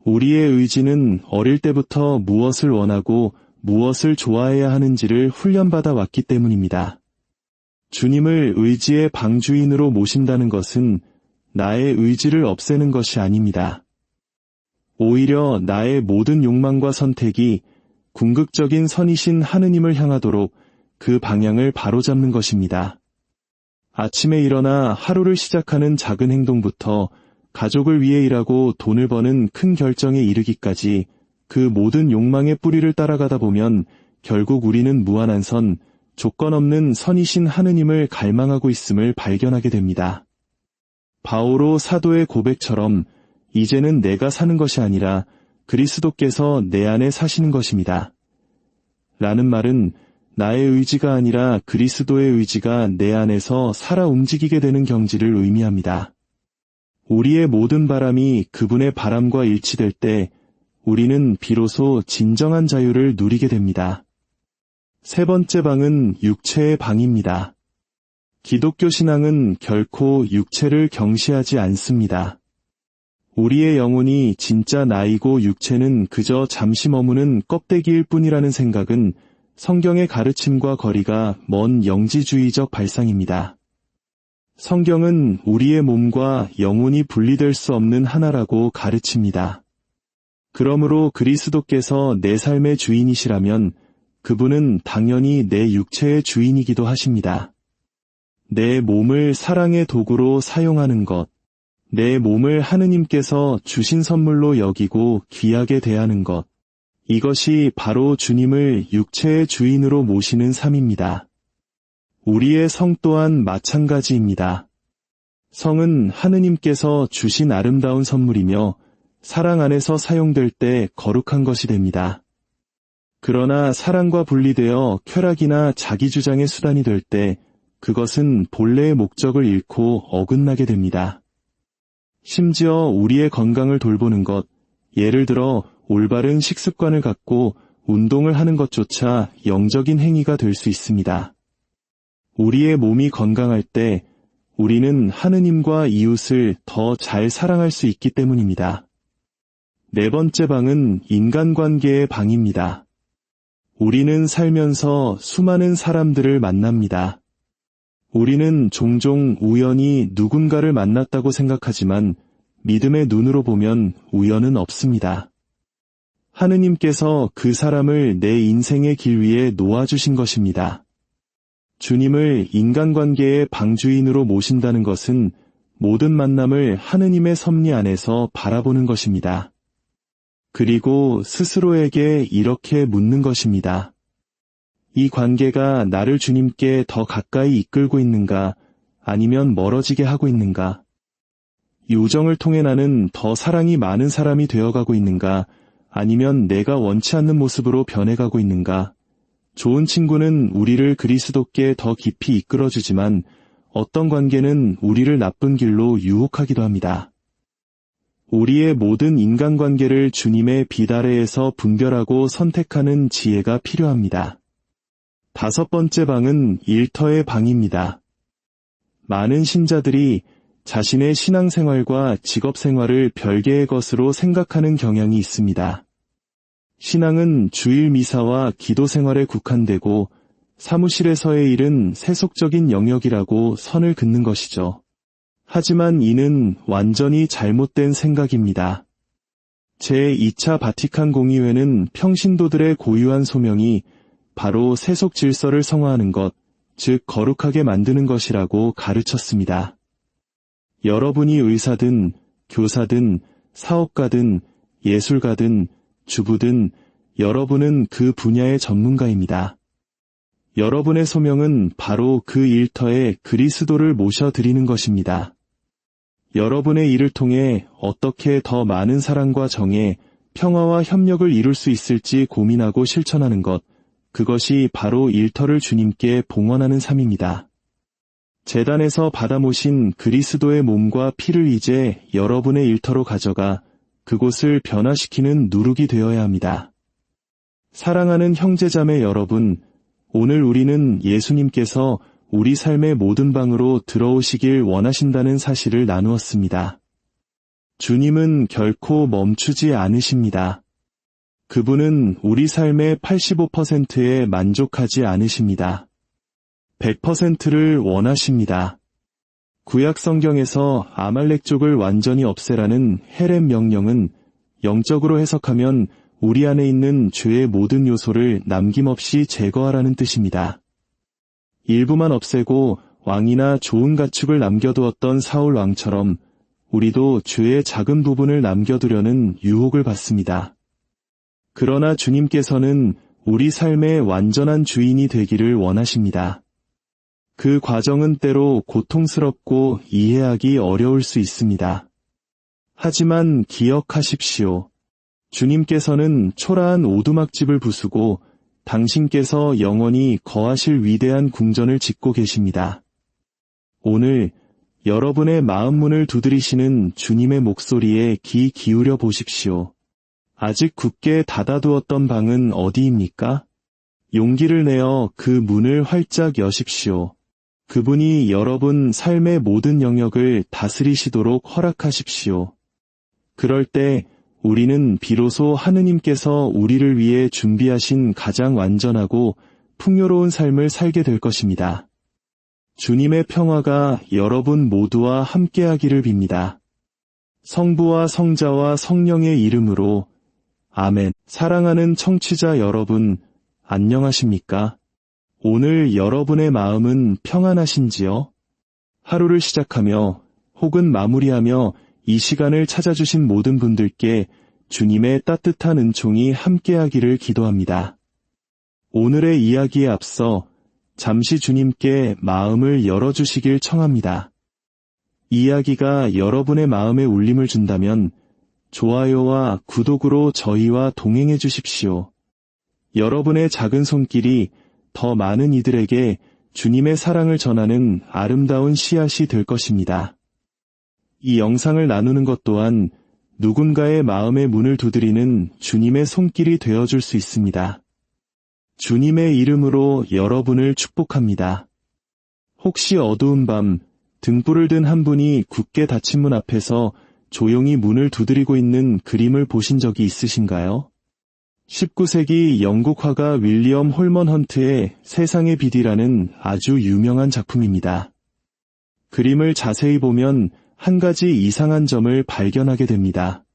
우리의 의지는 어릴 때부터 무엇을 원하고 무엇을 좋아해야 하는지를 훈련받아 왔기 때문입니다. 주님을 의지의 방주인으로 모신다는 것은 나의 의지를 없애는 것이 아닙니다. 오히려 나의 모든 욕망과 선택이 궁극적인 선이신 하느님을 향하도록 그 방향을 바로잡는 것입니다. 아침에 일어나 하루를 시작하는 작은 행동부터 가족을 위해 일하고 돈을 버는 큰 결정에 이르기까지 그 모든 욕망의 뿌리를 따라가다 보면 결국 우리는 무한한 선, 조건 없는 선이신 하느님을 갈망하고 있음을 발견하게 됩니다. 바오로 사도의 고백처럼 이제는 내가 사는 것이 아니라 그리스도께서 내 안에 사시는 것입니다. 라는 말은 나의 의지가 아니라 그리스도의 의지가 내 안에서 살아 움직이게 되는 경지를 의미합니다. 우리의 모든 바람이 그분의 바람과 일치될 때 우리는 비로소 진정한 자유를 누리게 됩니다. 세 번째 방은 육체의 방입니다. 기독교 신앙은 결코 육체를 경시하지 않습니다. 우리의 영혼이 진짜 나이고 육체는 그저 잠시 머무는 껍데기일 뿐이라는 생각은 성경의 가르침과 거리가 먼 영지주의적 발상입니다. 성경은 우리의 몸과 영혼이 분리될 수 없는 하나라고 가르칩니다. 그러므로 그리스도께서 내 삶의 주인이시라면 그분은 당연히 내 육체의 주인이기도 하십니다. 내 몸을 사랑의 도구로 사용하는 것, 내 몸을 하느님께서 주신 선물로 여기고 귀하게 대하는 것, 이것이 바로 주님을 육체의 주인으로 모시는 삶입니다. 우리의 성 또한 마찬가지입니다. 성은 하느님께서 주신 아름다운 선물이며 사랑 안에서 사용될 때 거룩한 것이 됩니다. 그러나 사랑과 분리되어 쾌락이나 자기주장의 수단이 될 때 그것은 본래의 목적을 잃고 어긋나게 됩니다. 심지어 우리의 건강을 돌보는 것, 예를 들어 올바른 식습관을 갖고 운동을 하는 것조차 영적인 행위가 될 수 있습니다. 우리의 몸이 건강할 때 우리는 하느님과 이웃을 더 잘 사랑할 수 있기 때문입니다. 네 번째 방은 인간관계의 방입니다. 우리는 살면서 수많은 사람들을 만납니다. 우리는 종종 우연히 누군가를 만났다고 생각하지만 믿음의 눈으로 보면 우연은 없습니다. 하느님께서 그 사람을 내 인생의 길 위에 놓아주신 것입니다. 주님을 인간관계의 방주인으로 모신다는 것은 모든 만남을 하느님의 섭리 안에서 바라보는 것입니다. 그리고 스스로에게 이렇게 묻는 것입니다. 이 관계가 나를 주님께 더 가까이 이끌고 있는가, 아니면 멀어지게 하고 있는가? 이 우정을 통해 나는 더 사랑이 많은 사람이 되어가고 있는가, 아니면 내가 원치 않는 모습으로 변해가고 있는가? 좋은 친구는 우리를 그리스도께 더 깊이 이끌어주지만 어떤 관계는 우리를 나쁜 길로 유혹하기도 합니다. 우리의 모든 인간관계를 주님의 빛 아래에서 분별하고 선택하는 지혜가 필요합니다. 다섯 번째 방은 일터의 방입니다. 많은 신자들이 자신의 신앙생활과 직업생활을 별개의 것으로 생각하는 경향이 있습니다. 신앙은 주일 미사와 기도생활에 국한되고 사무실에서의 일은 세속적인 영역이라고 선을 긋는 것이죠. 하지만 이는 완전히 잘못된 생각입니다. 제2차 바티칸 공의회는 평신도들의 고유한 소명이 바로 세속 질서를 성화하는 것, 즉 거룩하게 만드는 것이라고 가르쳤습니다. 여러분이 의사든, 교사든, 사업가든, 예술가든, 주부든 여러분은 그 분야의 전문가입니다. 여러분의 소명은 바로 그 일터에 그리스도를 모셔드리는 것입니다. 여러분의 일을 통해 어떻게 더 많은 사랑과 정의, 평화와 협력을 이룰 수 있을지 고민하고 실천하는 것, 그것이 바로 일터를 주님께 봉헌하는 삶입니다. 제단에서 받아 모신 그리스도의 몸과 피를 이제 여러분의 일터로 가져가 그곳을 변화시키는 누룩이 되어야 합니다. 사랑하는 형제자매 여러분, 오늘 우리는 예수님께서 우리 삶의 모든 방으로 들어오시길 원하신다는 사실을 나누었습니다. 주님은 결코 멈추지 않으십니다. 그분은 우리 삶의 85%에 만족하지 않으십니다. 100%를 원하십니다. 구약 성경에서 아말렉족을 완전히 없애라는 헤렘 명령은 영적으로 해석하면 우리 안에 있는 죄의 모든 요소를 남김없이 제거하라는 뜻입니다. 일부만 없애고 왕이나 좋은 가축을 남겨두었던 사울 왕처럼 우리도 죄의 작은 부분을 남겨두려는 유혹을 받습니다. 그러나 주님께서는 우리 삶의 완전한 주인이 되기를 원하십니다. 그 과정은 때로 고통스럽고 이해하기 어려울 수 있습니다. 하지만 기억하십시오. 주님께서는 초라한 오두막집을 부수고 당신께서 영원히 거하실 위대한 궁전을 짓고 계십니다. 오늘 여러분의 마음 문을 두드리시는 주님의 목소리에 귀 기울여 보십시오. 아직 굳게 닫아두었던 방은 어디입니까? 용기를 내어 그 문을 활짝 여십시오. 그분이 여러분 삶의 모든 영역을 다스리시도록 허락하십시오. 그럴 때 우리는 비로소 하느님께서 우리를 위해 준비하신 가장 완전하고 풍요로운 삶을 살게 될 것입니다. 주님의 평화가 여러분 모두와 함께하기를 빕니다. 성부와 성자와 성령의 이름으로 아멘. 사랑하는 청취자 여러분, 안녕하십니까? 오늘 여러분의 마음은 평안하신지요? 하루를 시작하며 혹은 마무리하며 이 시간을 찾아주신 모든 분들께 주님의 따뜻한 은총이 함께하기를 기도합니다. 오늘의 이야기에 앞서 잠시 주님께 마음을 열어주시길 청합니다. 이야기가 여러분의 마음에 울림을 준다면 좋아요와 구독으로 저희와 동행해 주십시오. 여러분의 작은 손길이 더 많은 이들에게 주님의 사랑을 전하는 아름다운 씨앗이 될 것입니다. 이 영상을 나누는 것 또한 누군가의 마음의 문을 두드리는 주님의 손길이 되어줄 수 있습니다. 주님의 이름으로 여러분을 축복합니다. 혹시 어두운 밤 등불을 든 한 분이 굳게 닫힌 문 앞에서 조용히 문을 두드리고 있는 그림을 보신 적이 있으신가요? 19세기 영국 화가 윌리엄 홀먼 헌트의 세상의 빛이라는 아주 유명한 작품입니다. 그림을 자세히 보면 한 가지 이상한 점을 발견하게 됩니다.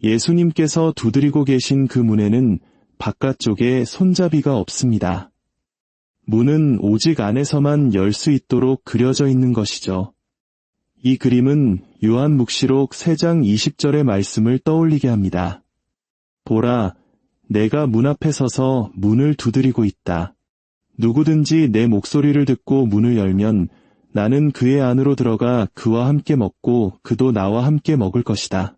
예수님께서 두드리고 계신 그 문에는 바깥쪽에 손잡이가 없습니다. 문은 오직 안에서만 열 수 있도록 그려져 있는 것이죠. 이 그림은 요한묵시록 3장 20절의 말씀을 떠올리게 합니다. 보라, 내가 문 앞에 서서 문을 두드리고 있다. 누구든지 내 목소리를 듣고 문을 열면 나는 그의 안으로 들어가 그와 함께 먹고 그도 나와 함께 먹을 것이다.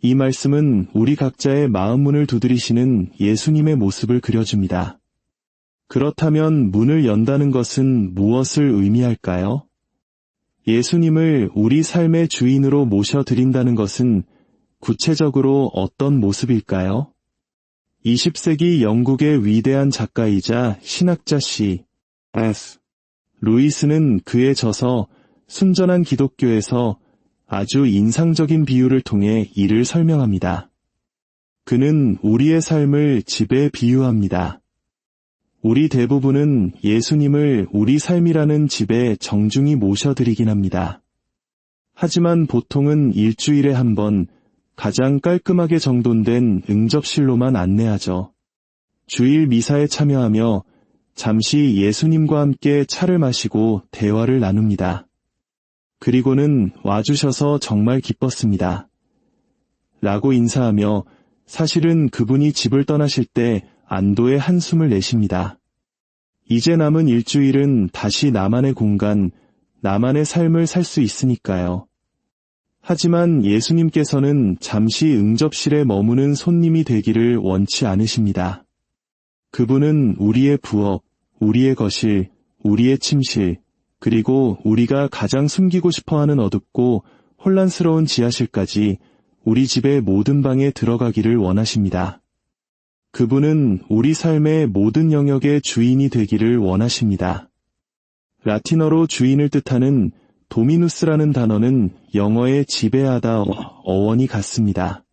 이 말씀은 우리 각자의 마음 문을 두드리시는 예수님의 모습을 그려줍니다. 그렇다면 문을 연다는 것은 무엇을 의미할까요? 예수님을 우리 삶의 주인으로 모셔드린다는 것은 구체적으로 어떤 모습일까요? 20세기 영국의 위대한 작가이자 신학자 C.S. 루이스는 그의 저서 순전한 기독교에서 아주 인상적인 비유를 통해 이를 설명합니다. 그는 우리의 삶을 집에 비유합니다. 우리 대부분은 예수님을 우리 삶이라는 집에 정중히 모셔드리긴 합니다. 하지만 보통은 일주일에 한 번 가장 깔끔하게 정돈된 응접실로만 안내하죠. 주일 미사에 참여하며 잠시 예수님과 함께 차를 마시고 대화를 나눕니다. 그리고는 와주셔서 정말 기뻤습니다. 라고 인사하며 사실은 그분이 집을 떠나실 때 안도의 한숨을 내쉽니다. 이제 남은 일주일은 다시 나만의 공간, 나만의 삶을 살 수 있으니까요. 하지만 예수님께서는 잠시 응접실에 머무는 손님이 되기를 원치 않으십니다. 그분은 우리의 부엌, 우리의 거실, 우리의 침실, 그리고 우리가 가장 숨기고 싶어하는 어둡고 혼란스러운 지하실까지 우리 집의 모든 방에 들어가기를 원하십니다. 그분은 우리 삶의 모든 영역의 주인이 되기를 원하십니다. 라틴어로 주인을 뜻하는 도미누스라는 단어는 영어의 지배하다 어원이 같습니다.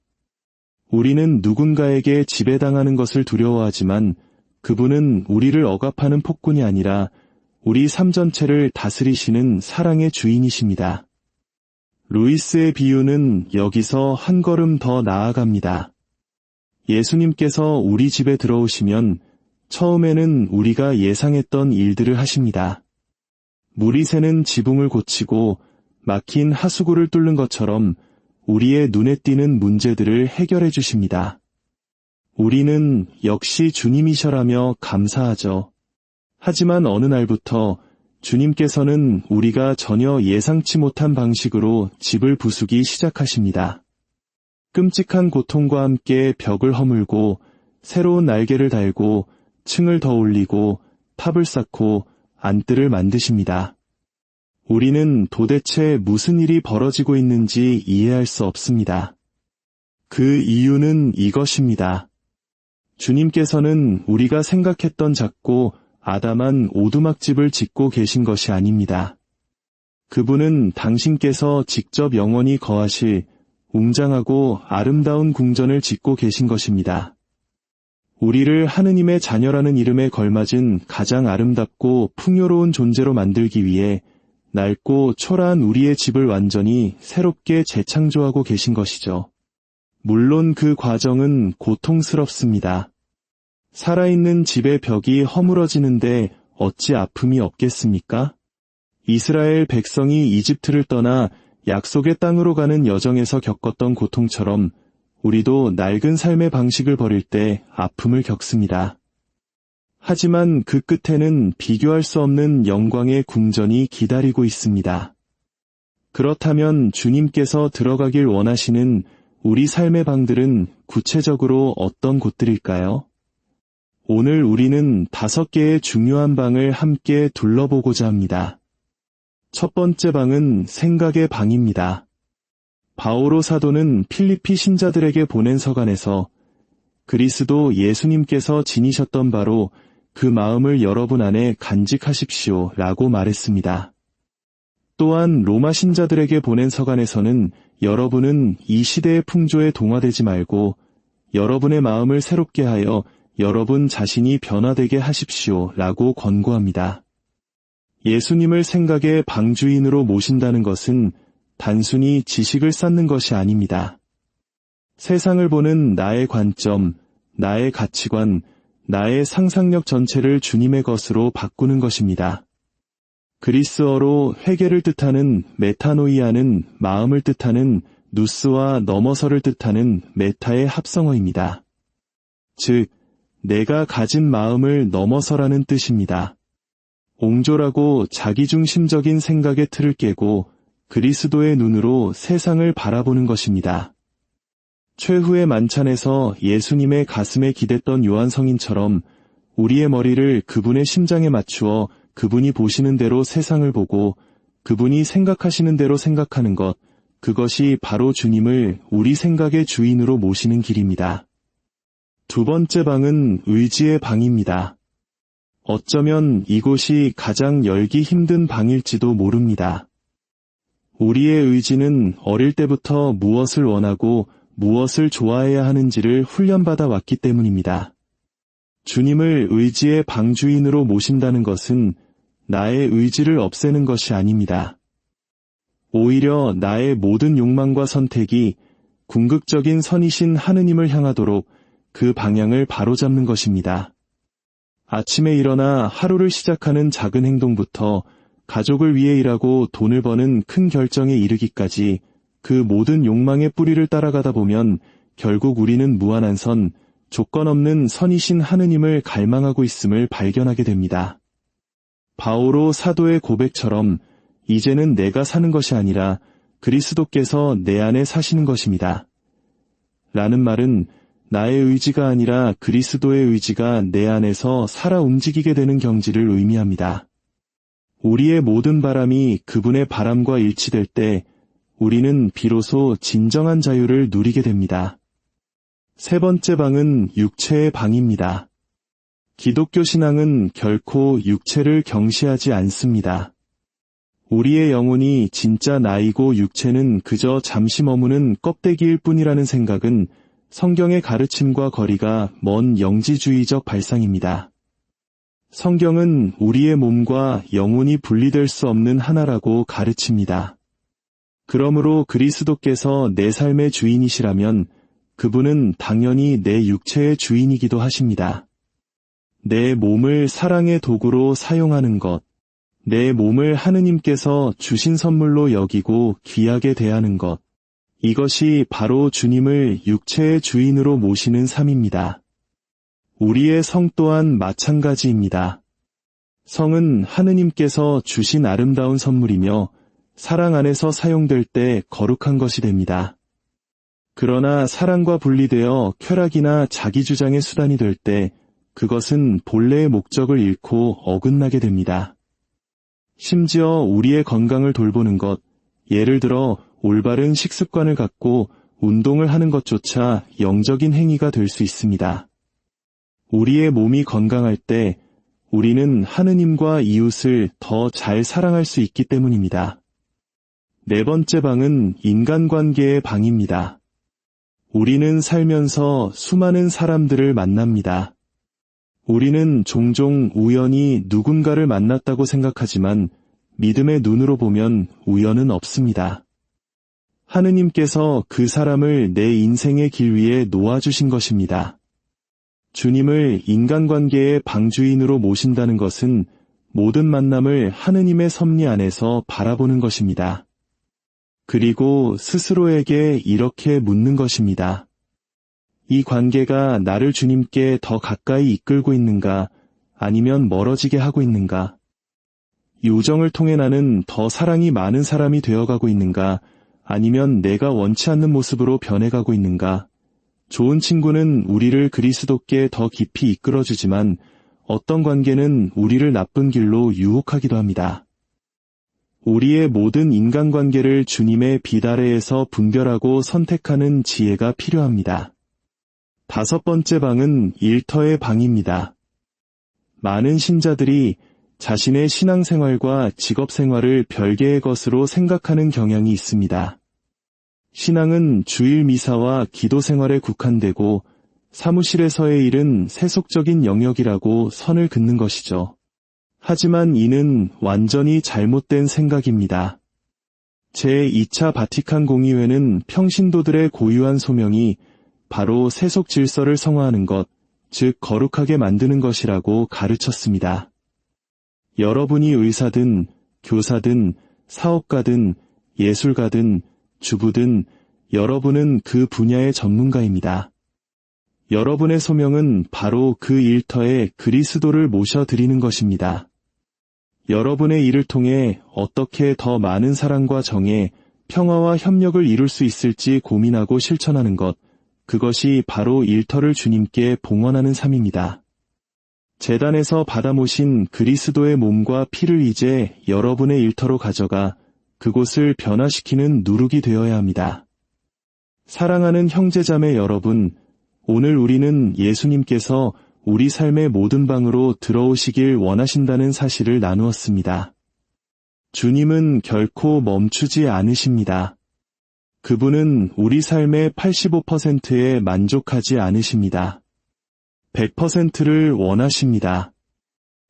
우리는 누군가에게 지배당하는 것을 두려워하지만 그분은 우리를 억압하는 폭군이 아니라 우리 삶 전체를 다스리시는 사랑의 주인이십니다. 루이스의 비유는 여기서 한 걸음 더 나아갑니다. 예수님께서 우리 집에 들어오시면 처음에는 우리가 예상했던 일들을 하십니다. 물이 새는 지붕을 고치고 막힌 하수구를 뚫는 것처럼 우리의 눈에 띄는 문제들을 해결해 주십니다. 우리는 역시 주님이셔라며 감사하죠. 하지만 어느 날부터 주님께서는 우리가 전혀 예상치 못한 방식으로 집을 부수기 시작하십니다. 끔찍한 고통과 함께 벽을 허물고 새로운 날개를 달고 층을 더 올리고 탑을 쌓고 안뜰을 만드십니다. 우리는 도대체 무슨 일이 벌어지고 있는지 이해할 수 없습니다. 그 이유는 이것입니다. 주님께서는 우리가 생각했던 작고 아담한 오두막집을 짓고 계신 것이 아닙니다. 그분은 당신께서 직접 영원히 거하실 웅장하고 아름다운 궁전을 짓고 계신 것입니다. 우리를 하느님의 자녀라는 이름에 걸맞은 가장 아름답고 풍요로운 존재로 만들기 위해 낡고 초라한 우리의 집을 완전히 새롭게 재창조하고 계신 것이죠. 물론 그 과정은 고통스럽습니다. 살아있는 집의 벽이 허물어지는데 어찌 아픔이 없겠습니까? 이스라엘 백성이 이집트를 떠나 약속의 땅으로 가는 여정에서 겪었던 고통처럼 우리도 낡은 삶의 방식을 버릴 때 아픔을 겪습니다. 하지만 그 끝에는 비교할 수 없는 영광의 궁전이 기다리고 있습니다. 그렇다면 주님께서 들어가길 원하시는 우리 삶의 방들은 구체적으로 어떤 곳들일까요? 오늘 우리는 5개의 중요한 방을 함께 둘러보고자 합니다. 첫 번째 방은 생각의 방입니다. 바오로 사도는 필리피 신자들에게 보낸 서간에서 그리스도 예수님께서 지니셨던 바로 그 마음을 여러분 안에 간직하십시오 라고 말했습니다. 또한 로마 신자들에게 보낸 서간에서는 여러분은 이 시대의 풍조에 동화되지 말고 여러분의 마음을 새롭게 하여 여러분 자신이 변화되게 하십시오 라고 권고합니다. 예수님을 생각의 방주인으로 모신다는 것은 단순히 지식을 쌓는 것이 아닙니다. 세상을 보는 나의 관점, 나의 가치관, 나의 상상력 전체를 주님의 것으로 바꾸는 것입니다. 그리스어로 회개를 뜻하는 메타노이아는 마음을 뜻하는 누스와 넘어서를 뜻하는 메타의 합성어입니다. 즉, 내가 가진 마음을 넘어서라는 뜻입니다. 옹졸하고 자기중심적인 생각의 틀을 깨고 그리스도의 눈으로 세상을 바라보는 것입니다. 최후의 만찬에서 예수님의 가슴에 기댔던 요한 성인처럼 우리의 머리를 그분의 심장에 맞추어 그분이 보시는 대로 세상을 보고 그분이 생각하시는 대로 생각하는 것, 그것이 바로 주님을 우리 생각의 주인으로 모시는 길입니다. 두 번째 방은 의지의 방입니다. 어쩌면 이곳이 가장 열기 힘든 방일지도 모릅니다. 우리의 의지는 어릴 때부터 무엇을 원하고 무엇을 좋아해야 하는지를 훈련받아 왔기 때문입니다. 주님을 의지의 방주인으로 모신다는 것은 나의 의지를 없애는 것이 아닙니다. 오히려 나의 모든 욕망과 선택이 궁극적인 선이신 하느님을 향하도록 그 방향을 바로잡는 것입니다. 아침에 일어나 하루를 시작하는 작은 행동부터 가족을 위해 일하고 돈을 버는 큰 결정에 이르기까지 그 모든 욕망의 뿌리를 따라가다 보면 결국 우리는 무한한 선, 조건 없는 선이신 하느님을 갈망하고 있음을 발견하게 됩니다. 바오로 사도의 고백처럼 이제는 내가 사는 것이 아니라 그리스도께서 내 안에 사시는 것입니다. 라는 말은 나의 의지가 아니라 그리스도의 의지가 내 안에서 살아 움직이게 되는 경지를 의미합니다. 우리의 모든 바람이 그분의 바람과 일치될 때 우리는 비로소 진정한 자유를 누리게 됩니다. 세 번째 방은 육체의 방입니다. 기독교 신앙은 결코 육체를 경시하지 않습니다. 우리의 영혼이 진짜 나이고 육체는 그저 잠시 머무는 껍데기일 뿐이라는 생각은 성경의 가르침과 거리가 먼 영지주의적 발상입니다. 성경은 우리의 몸과 영혼이 분리될 수 없는 하나라고 가르칩니다. 그러므로 그리스도께서 내 삶의 주인이시라면 그분은 당연히 내 육체의 주인이기도 하십니다. 내 몸을 사랑의 도구로 사용하는 것, 내 몸을 하느님께서 주신 선물로 여기고 귀하게 대하는 것, 이것이 바로 주님을 육체의 주인으로 모시는 삶입니다. 우리의 성 또한 마찬가지입니다. 성은 하느님께서 주신 아름다운 선물이며 사랑 안에서 사용될 때 거룩한 것이 됩니다. 그러나 사랑과 분리되어 쾌락이나 자기주장의 수단이 될 때 그것은 본래의 목적을 잃고 어긋나게 됩니다. 심지어 우리의 건강을 돌보는 것, 예를 들어 올바른 식습관을 갖고 운동을 하는 것조차 영적인 행위가 될 수 있습니다. 우리의 몸이 건강할 때 우리는 하느님과 이웃을 더 잘 사랑할 수 있기 때문입니다. 네 번째 방은 인간관계의 방입니다. 우리는 살면서 수많은 사람들을 만납니다. 우리는 종종 우연히 누군가를 만났다고 생각하지만 믿음의 눈으로 보면 우연은 없습니다. 하느님께서 그 사람을 내 인생의 길 위에 놓아주신 것입니다. 주님을 인간관계의 방주인으로 모신다는 것은 모든 만남을 하느님의 섭리 안에서 바라보는 것입니다. 그리고 스스로에게 이렇게 묻는 것입니다. 이 관계가 나를 주님께 더 가까이 이끌고 있는가, 아니면 멀어지게 하고 있는가? 이 우정을 통해 나는 더 사랑이 많은 사람이 되어가고 있는가, 아니면 내가 원치 않는 모습으로 변해가고 있는가? 좋은 친구는 우리를 그리스도께 더 깊이 이끌어주지만 어떤 관계는 우리를 나쁜 길로 유혹하기도 합니다. 우리의 모든 인간관계를 주님의 빛 아래에서 분별하고 선택하는 지혜가 필요합니다. 다섯 번째 방은 일터의 방입니다. 많은 신자들이 자신의 신앙생활과 직업생활을 별개의 것으로 생각하는 경향이 있습니다. 신앙은 주일 미사와 기도생활에 국한되고 사무실에서의 일은 세속적인 영역이라고 선을 긋는 것이죠. 하지만 이는 완전히 잘못된 생각입니다. 제2차 바티칸 공의회는 평신도들의 고유한 소명이 바로 세속 질서를 성화하는 것, 즉 거룩하게 만드는 것이라고 가르쳤습니다. 여러분이 의사든, 교사든, 사업가든, 예술가든, 주부든 여러분은 그 분야의 전문가입니다. 여러분의 소명은 바로 그 일터에 그리스도를 모셔드리는 것입니다. 여러분의 일을 통해 어떻게 더 많은 사랑과 정의, 평화와 협력을 이룰 수 있을지 고민하고 실천하는 것, 그것이 바로 일터를 주님께 봉헌하는 삶입니다. 제단에서 받아 모신 그리스도의 몸과 피를 이제 여러분의 일터로 가져가 그곳을 변화시키는 누룩이 되어야 합니다. 사랑하는 형제자매 여러분, 오늘 우리는 예수님께서 우리 삶의 모든 방으로 들어오시길 원하신다는 사실을 나누었습니다. 주님은 결코 멈추지 않으십니다. 그분은 우리 삶의 85%에 만족하지 않으십니다. 100%를 원하십니다.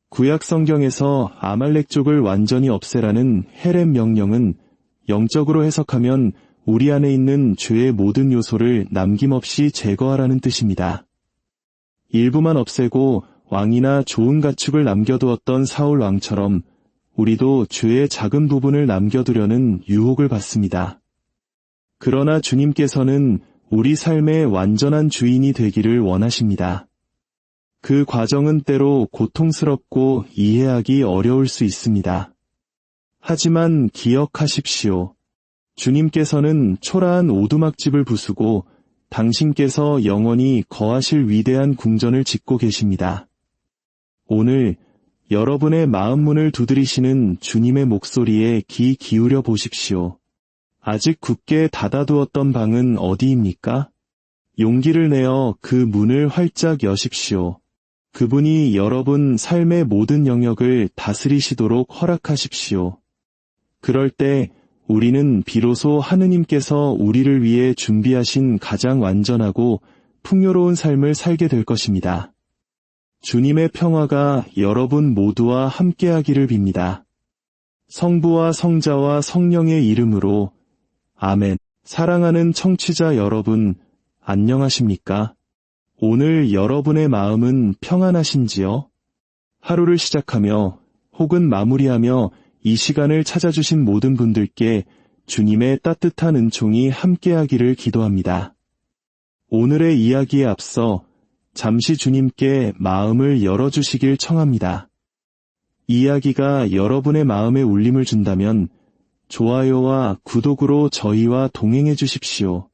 구약 성경에서 아말렉족을 완전히 없애라는 헤렘 명령은 영적으로 해석하면 우리 안에 있는 죄의 모든 요소를 남김없이 제거하라는 뜻입니다. 일부만 없애고 왕이나 좋은 가축을 남겨두었던 사울 왕처럼 우리도 죄의 작은 부분을 남겨두려는 유혹을 받습니다. 그러나 주님께서는 우리 삶의 완전한 주인이 되기를 원하십니다. 그 과정은 때로 고통스럽고 이해하기 어려울 수 있습니다. 하지만 기억하십시오. 주님께서는 초라한 오두막집을 부수고 당신께서 영원히 거하실 위대한 궁전을 짓고 계십니다. 오늘 여러분의 마음 문을 두드리시는 주님의 목소리에 귀 기울여 보십시오. 아직 굳게 닫아두었던 방은 어디입니까? 용기를 내어 그 문을 활짝 여십시오. 그분이 여러분 삶의 모든 영역을 다스리시도록 허락하십시오. 그럴 때 우리는 비로소 하느님께서 우리를 위해 준비하신 가장 완전하고 풍요로운 삶을 살게 될 것입니다. 주님의 평화가 여러분 모두와 함께하기를 빕니다. 성부와 성자와 성령의 이름으로 아멘. 사랑하는 청취자 여러분, 안녕하십니까? 오늘 여러분의 마음은 평안하신지요? 하루를 시작하며 혹은 마무리하며 이 시간을 찾아주신 모든 분들께 주님의 따뜻한 은총이 함께하기를 기도합니다. 오늘의 이야기에 앞서 잠시 주님께 마음을 열어주시길 청합니다. 이야기가 여러분의 마음에 울림을 준다면 좋아요와 구독으로 저희와 동행해 주십시오.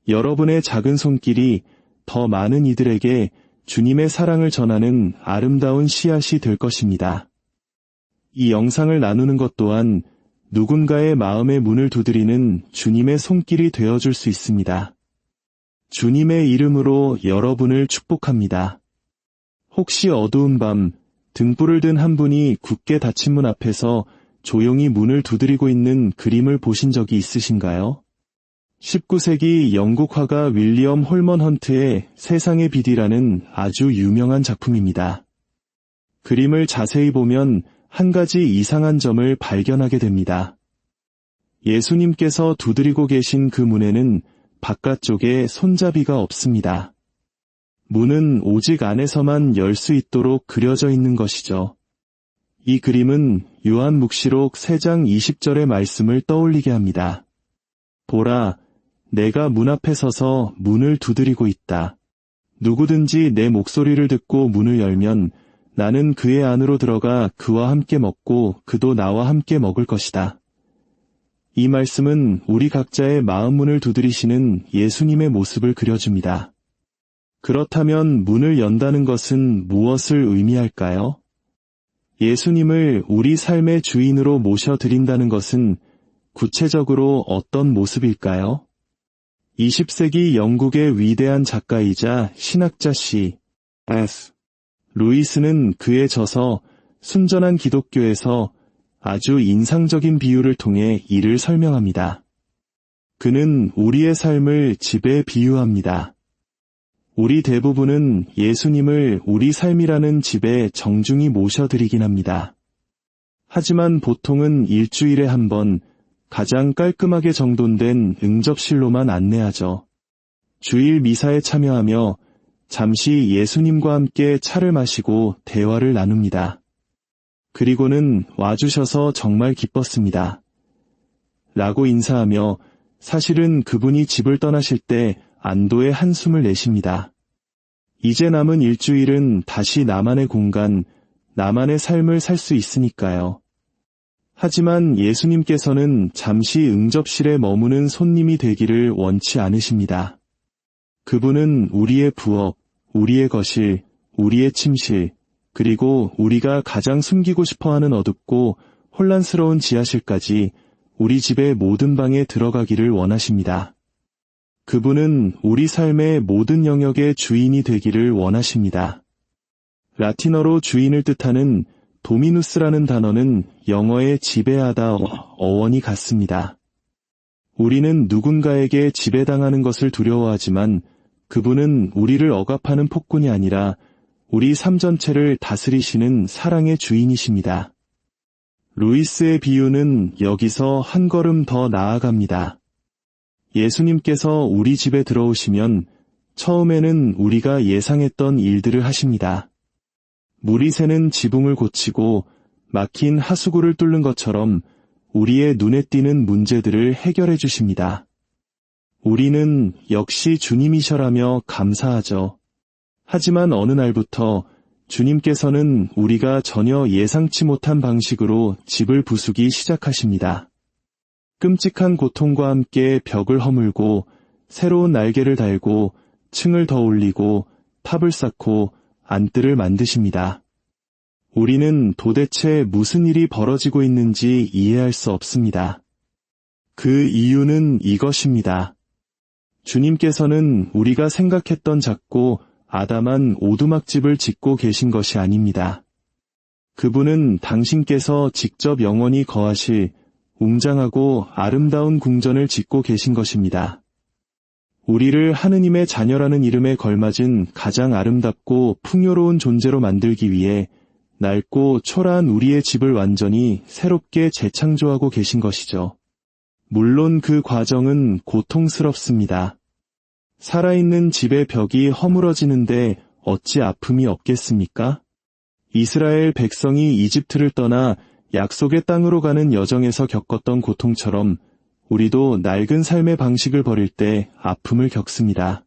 여러분의 작은 손길이 더 많은 이들에게 주님의 사랑을 전하는 아름다운 씨앗이 될 것입니다. 이 영상을 나누는 것 또한 누군가의 마음의 문을 두드리는 주님의 손길이 되어줄 수 있습니다. 주님의 이름으로 여러분을 축복합니다. 혹시 어두운 밤 등불을 든 한 분이 굳게 닫힌 문 앞에서 조용히 문을 두드리고 있는 그림을 보신 적이 있으신가요? 19세기 영국 화가 윌리엄 홀먼 헌트의 세상의 빛이라는 아주 유명한 작품입니다. 그림을 자세히 보면 한 가지 이상한 점을 발견하게 됩니다. 예수님께서 두드리고 계신 그 문에는 바깥쪽에 손잡이가 없습니다. 문은 오직 안에서만 열 수 있도록 그려져 있는 것이죠. 이 그림은 요한묵시록 3장 20절의 말씀을 떠올리게 합니다. 보라, 내가 문 앞에 서서 문을 두드리고 있다. 누구든지 내 목소리를 듣고 문을 열면 나는 그의 안으로 들어가 그와 함께 먹고 그도 나와 함께 먹을 것이다. 이 말씀은 우리 각자의 마음 문을 두드리시는 예수님의 모습을 그려줍니다. 그렇다면 문을 연다는 것은 무엇을 의미할까요? 예수님을 우리 삶의 주인으로 모셔드린다는 것은 구체적으로 어떤 모습일까요? 20세기 영국의 위대한 작가이자 신학자 C.S. 루이스는 그의 저서 순전한 기독교에서 아주 인상적인 비유를 통해 이를 설명합니다. 그는 우리의 삶을 집에 비유합니다. 우리 대부분은 예수님을 우리 삶이라는 집에 정중히 모셔드리긴 합니다. 하지만 보통은 일주일에 한 번 가장 깔끔하게 정돈된 응접실로만 안내하죠. 주일 미사에 참여하며 잠시 예수님과 함께 차를 마시고 대화를 나눕니다. 그리고는 와주셔서 정말 기뻤습니다. 라고 인사하며 사실은 그분이 집을 떠나실 때 안도의 한숨을 내쉽니다. 이제 남은 일주일은 다시 나만의 공간, 나만의 삶을 살 수 있으니까요. 하지만 예수님께서는 잠시 응접실에 머무는 손님이 되기를 원치 않으십니다. 그분은 우리의 부엌, 우리의 거실, 우리의 침실, 그리고 우리가 가장 숨기고 싶어하는 어둡고 혼란스러운 지하실까지 우리 집의 모든 방에 들어가기를 원하십니다. 그분은 우리 삶의 모든 영역의 주인이 되기를 원하십니다. 라틴어로 주인을 뜻하는 도미누스라는 단어는 영어의 지배하다 어원이 같습니다. 우리는 누군가에게 지배당하는 것을 두려워하지만 그분은 우리를 억압하는 폭군이 아니라 우리 삶 전체를 다스리시는 사랑의 주인이십니다. 루이스의 비유는 여기서 한 걸음 더 나아갑니다. 예수님께서 우리 집에 들어오시면 처음에는 우리가 예상했던 일들을 하십니다. 물이 새는 지붕을 고치고 막힌 하수구를 뚫는 것처럼 우리의 눈에 띄는 문제들을 해결해 주십니다. 우리는 역시 주님이셔라며 감사하죠. 하지만 어느 날부터 주님께서는 우리가 전혀 예상치 못한 방식으로 집을 부수기 시작하십니다. 끔찍한 고통과 함께 벽을 허물고 새로운 날개를 달고 층을 더 올리고 탑을 쌓고 안뜰을 만드십니다. 우리는 도대체 무슨 일이 벌어지고 있는지 이해할 수 없습니다. 그 이유는 이것입니다. 주님께서는 우리가 생각했던 작고 아담한 오두막집을 짓고 계신 것이 아닙니다. 그분은 당신께서 직접 영원히 거하실 웅장하고 아름다운 궁전을 짓고 계신 것입니다. 우리를 하느님의 자녀라는 이름에 걸맞은 가장 아름답고 풍요로운 존재로 만들기 위해 낡고 초라한 우리의 집을 완전히 새롭게 재창조하고 계신 것이죠. 물론 그 과정은 고통스럽습니다. 살아있는 집의 벽이 허물어지는데 어찌 아픔이 없겠습니까? 이스라엘 백성이 이집트를 떠나 약속의 땅으로 가는 여정에서 겪었던 고통처럼 우리도 낡은 삶의 방식을 버릴 때 아픔을 겪습니다.